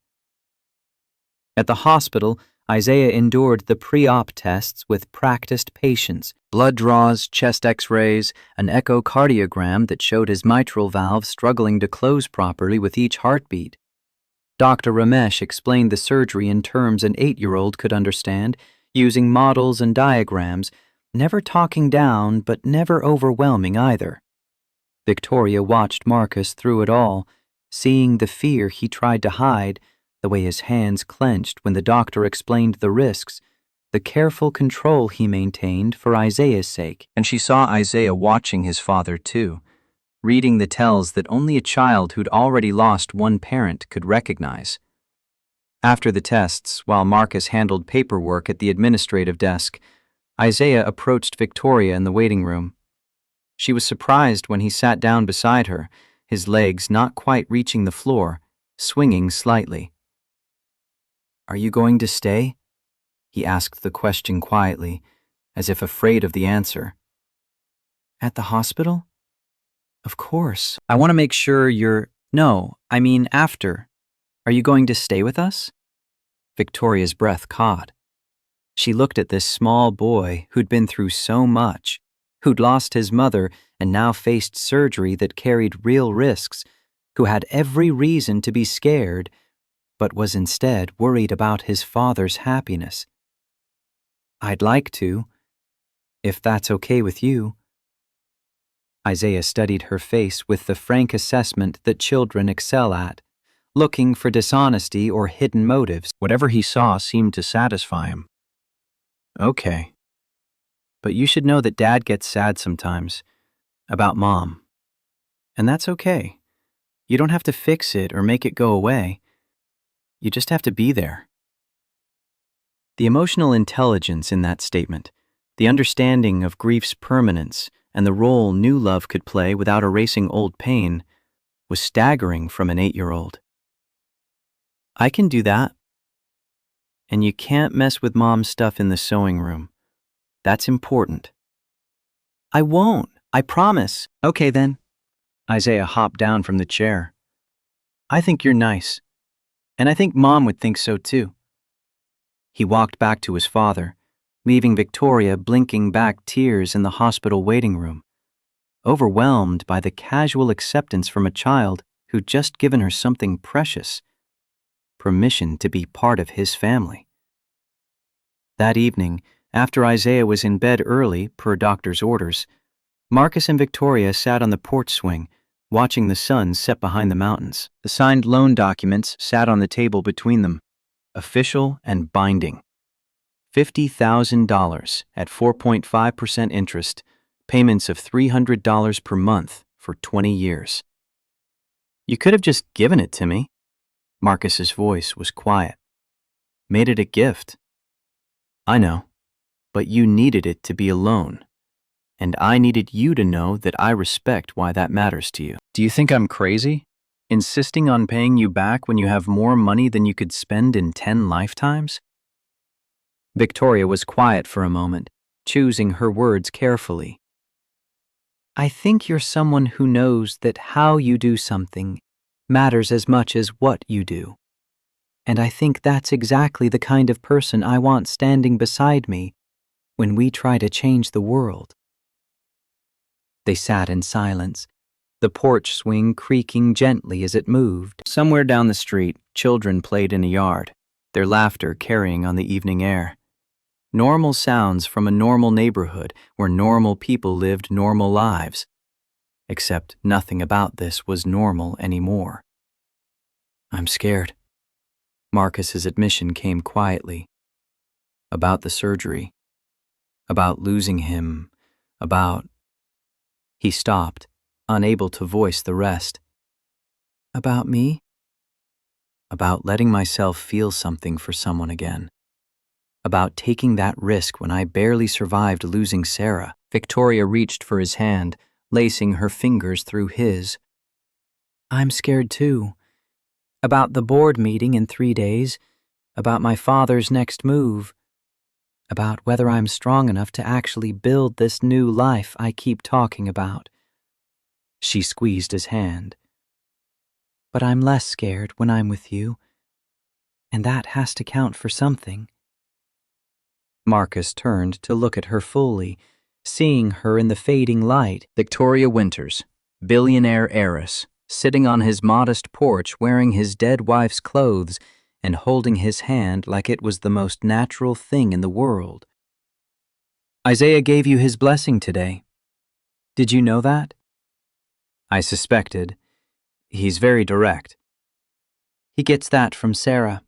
At the hospital, Isaiah endured the pre-op tests with practiced patience. Blood draws, chest x-rays, an echocardiogram that showed his mitral valve struggling to close properly with each heartbeat. Dr. Ramesh explained the surgery in terms an 8-year-old could understand, using models and diagrams, never talking down but never overwhelming either. Victoria watched Marcus through it all, seeing the fear he tried to hide, the way his hands clenched when the doctor explained the risks, the careful control he maintained for Isaiah's sake. And she saw Isaiah watching his father too, reading the tells that only a child who'd already lost one parent could recognize. After the tests, while Marcus handled paperwork at the administrative desk, Isaiah approached Victoria in the waiting room. She was surprised when he sat down beside her, his legs not quite reaching the floor, swinging slightly. "Are you going to stay?" He asked the question quietly, as if afraid of the answer. "At the hospital? Of course. I want to make sure you're— No, I mean after. Are you going to stay with us?" Victoria's breath caught. She looked at this small boy who'd been through so much, who'd lost his mother and now faced surgery that carried real risks, who had every reason to be scared, but was instead worried about his father's happiness. "I'd like to, if that's okay with you." Isaiah studied her face with the frank assessment that children excel at, looking for dishonesty or hidden motives. Whatever he saw seemed to satisfy him. "Okay. But you should know that Dad gets sad sometimes, about Mom. And that's okay. You don't have to fix it or make it go away. You just have to be there." The emotional intelligence in that statement, the understanding of grief's permanence and the role new love could play without erasing old pain, was staggering from an 8-year-old. "I can do that. And you can't mess with Mom's stuff in the sewing room. That's important." "I won't. I promise." "Okay then." Isaiah hopped down from the chair. "I think you're nice. And I think Mom would think so too." He walked back to his father, leaving Victoria blinking back tears in the hospital waiting room, overwhelmed by the casual acceptance from a child who'd just given her something precious, permission to be part of his family. That evening, after Isaiah was in bed early per doctor's orders, Marcus and Victoria sat on the porch swing, watching the sun set behind the mountains. The signed loan documents sat on the table between them, official and binding. $50,000 at 4.5% interest, payments of $300 per month for 20 years. You could have just given it to me. Marcus's voice was quiet. Made it a gift. I know, but you needed it to be a loan. And I needed you to know that I respect why that matters to you. Do you think I'm crazy? Insisting on paying you back when you have more money than you could spend in 10 lifetimes? Victoria was quiet for a moment, choosing her words carefully. I think you're someone who knows that how you do something matters as much as what you do. And I think that's exactly the kind of person I want standing beside me when we try to change the world. They sat in silence, the porch swing creaking gently as it moved. Somewhere down the street, children played in a yard, their laughter carrying on the evening air. Normal sounds from a normal neighborhood where normal people lived normal lives. Except nothing about this was normal anymore. I'm scared. Marcus's admission came quietly. About the surgery. About losing him. About... He stopped, unable to voice the rest. About me? About letting myself feel something for someone again. About taking that risk when I barely survived losing Sarah. Victoria reached for his hand, lacing her fingers through his. I'm scared too. About the board meeting in 3 days. About my father's next move. About whether I'm strong enough to actually build this new life I keep talking about. She squeezed his hand. But I'm less scared when I'm with you. And that has to count for something. Marcus turned to look at her fully, seeing her in the fading light. Victoria Winters, billionaire heiress, sitting on his modest porch wearing his dead wife's clothes and holding his hand like it was the most natural thing in the world. Isaiah gave you his blessing today. Did you know that? I suspected. He's very direct. He gets that from Sarah.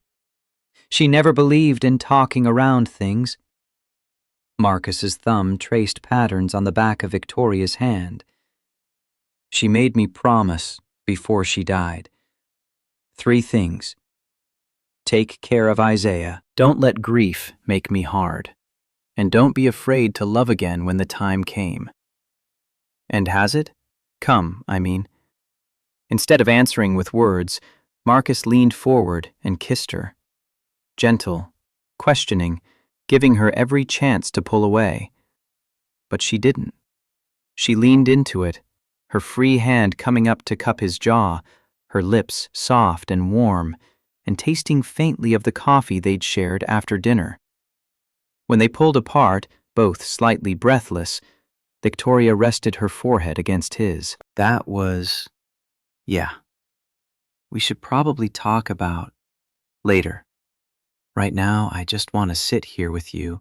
She never believed in talking around things. Marcus's thumb traced patterns on the back of Victoria's hand. She made me promise before she died. 3 things. Take care of Isaiah. Don't let grief make me hard. And don't be afraid to love again when the time came. And has it? Come, I mean. Instead of answering with words, Marcus leaned forward and kissed her. Gentle, questioning, giving her every chance to pull away. But she didn't. She leaned into it, her free hand coming up to cup his jaw, her lips soft and warm, and tasting faintly of the coffee they'd shared after dinner. When they pulled apart, both slightly breathless, Victoria rested her forehead against his. That was... yeah. We should probably talk about... later. Right now, I just want to sit here with you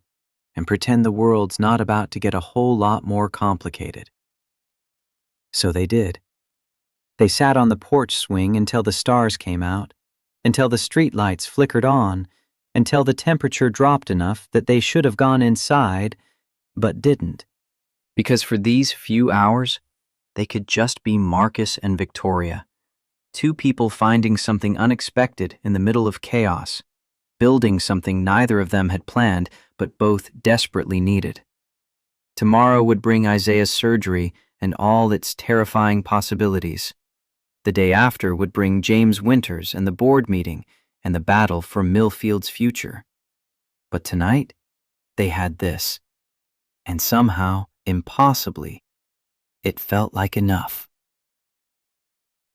and pretend the world's not about to get a whole lot more complicated. So they did. They sat on the porch swing until the stars came out, until the streetlights flickered on, until the temperature dropped enough that they should have gone inside, but didn't. Because for these few hours, they could just be Marcus and Victoria, 2 people finding something unexpected in the middle of chaos, building something neither of them had planned but both desperately needed. Tomorrow would bring Isaiah's surgery and all its terrifying possibilities. The day after would bring James Winters and the board meeting and the battle for Millfield's future. But tonight, they had this. And somehow, impossibly, it felt like enough.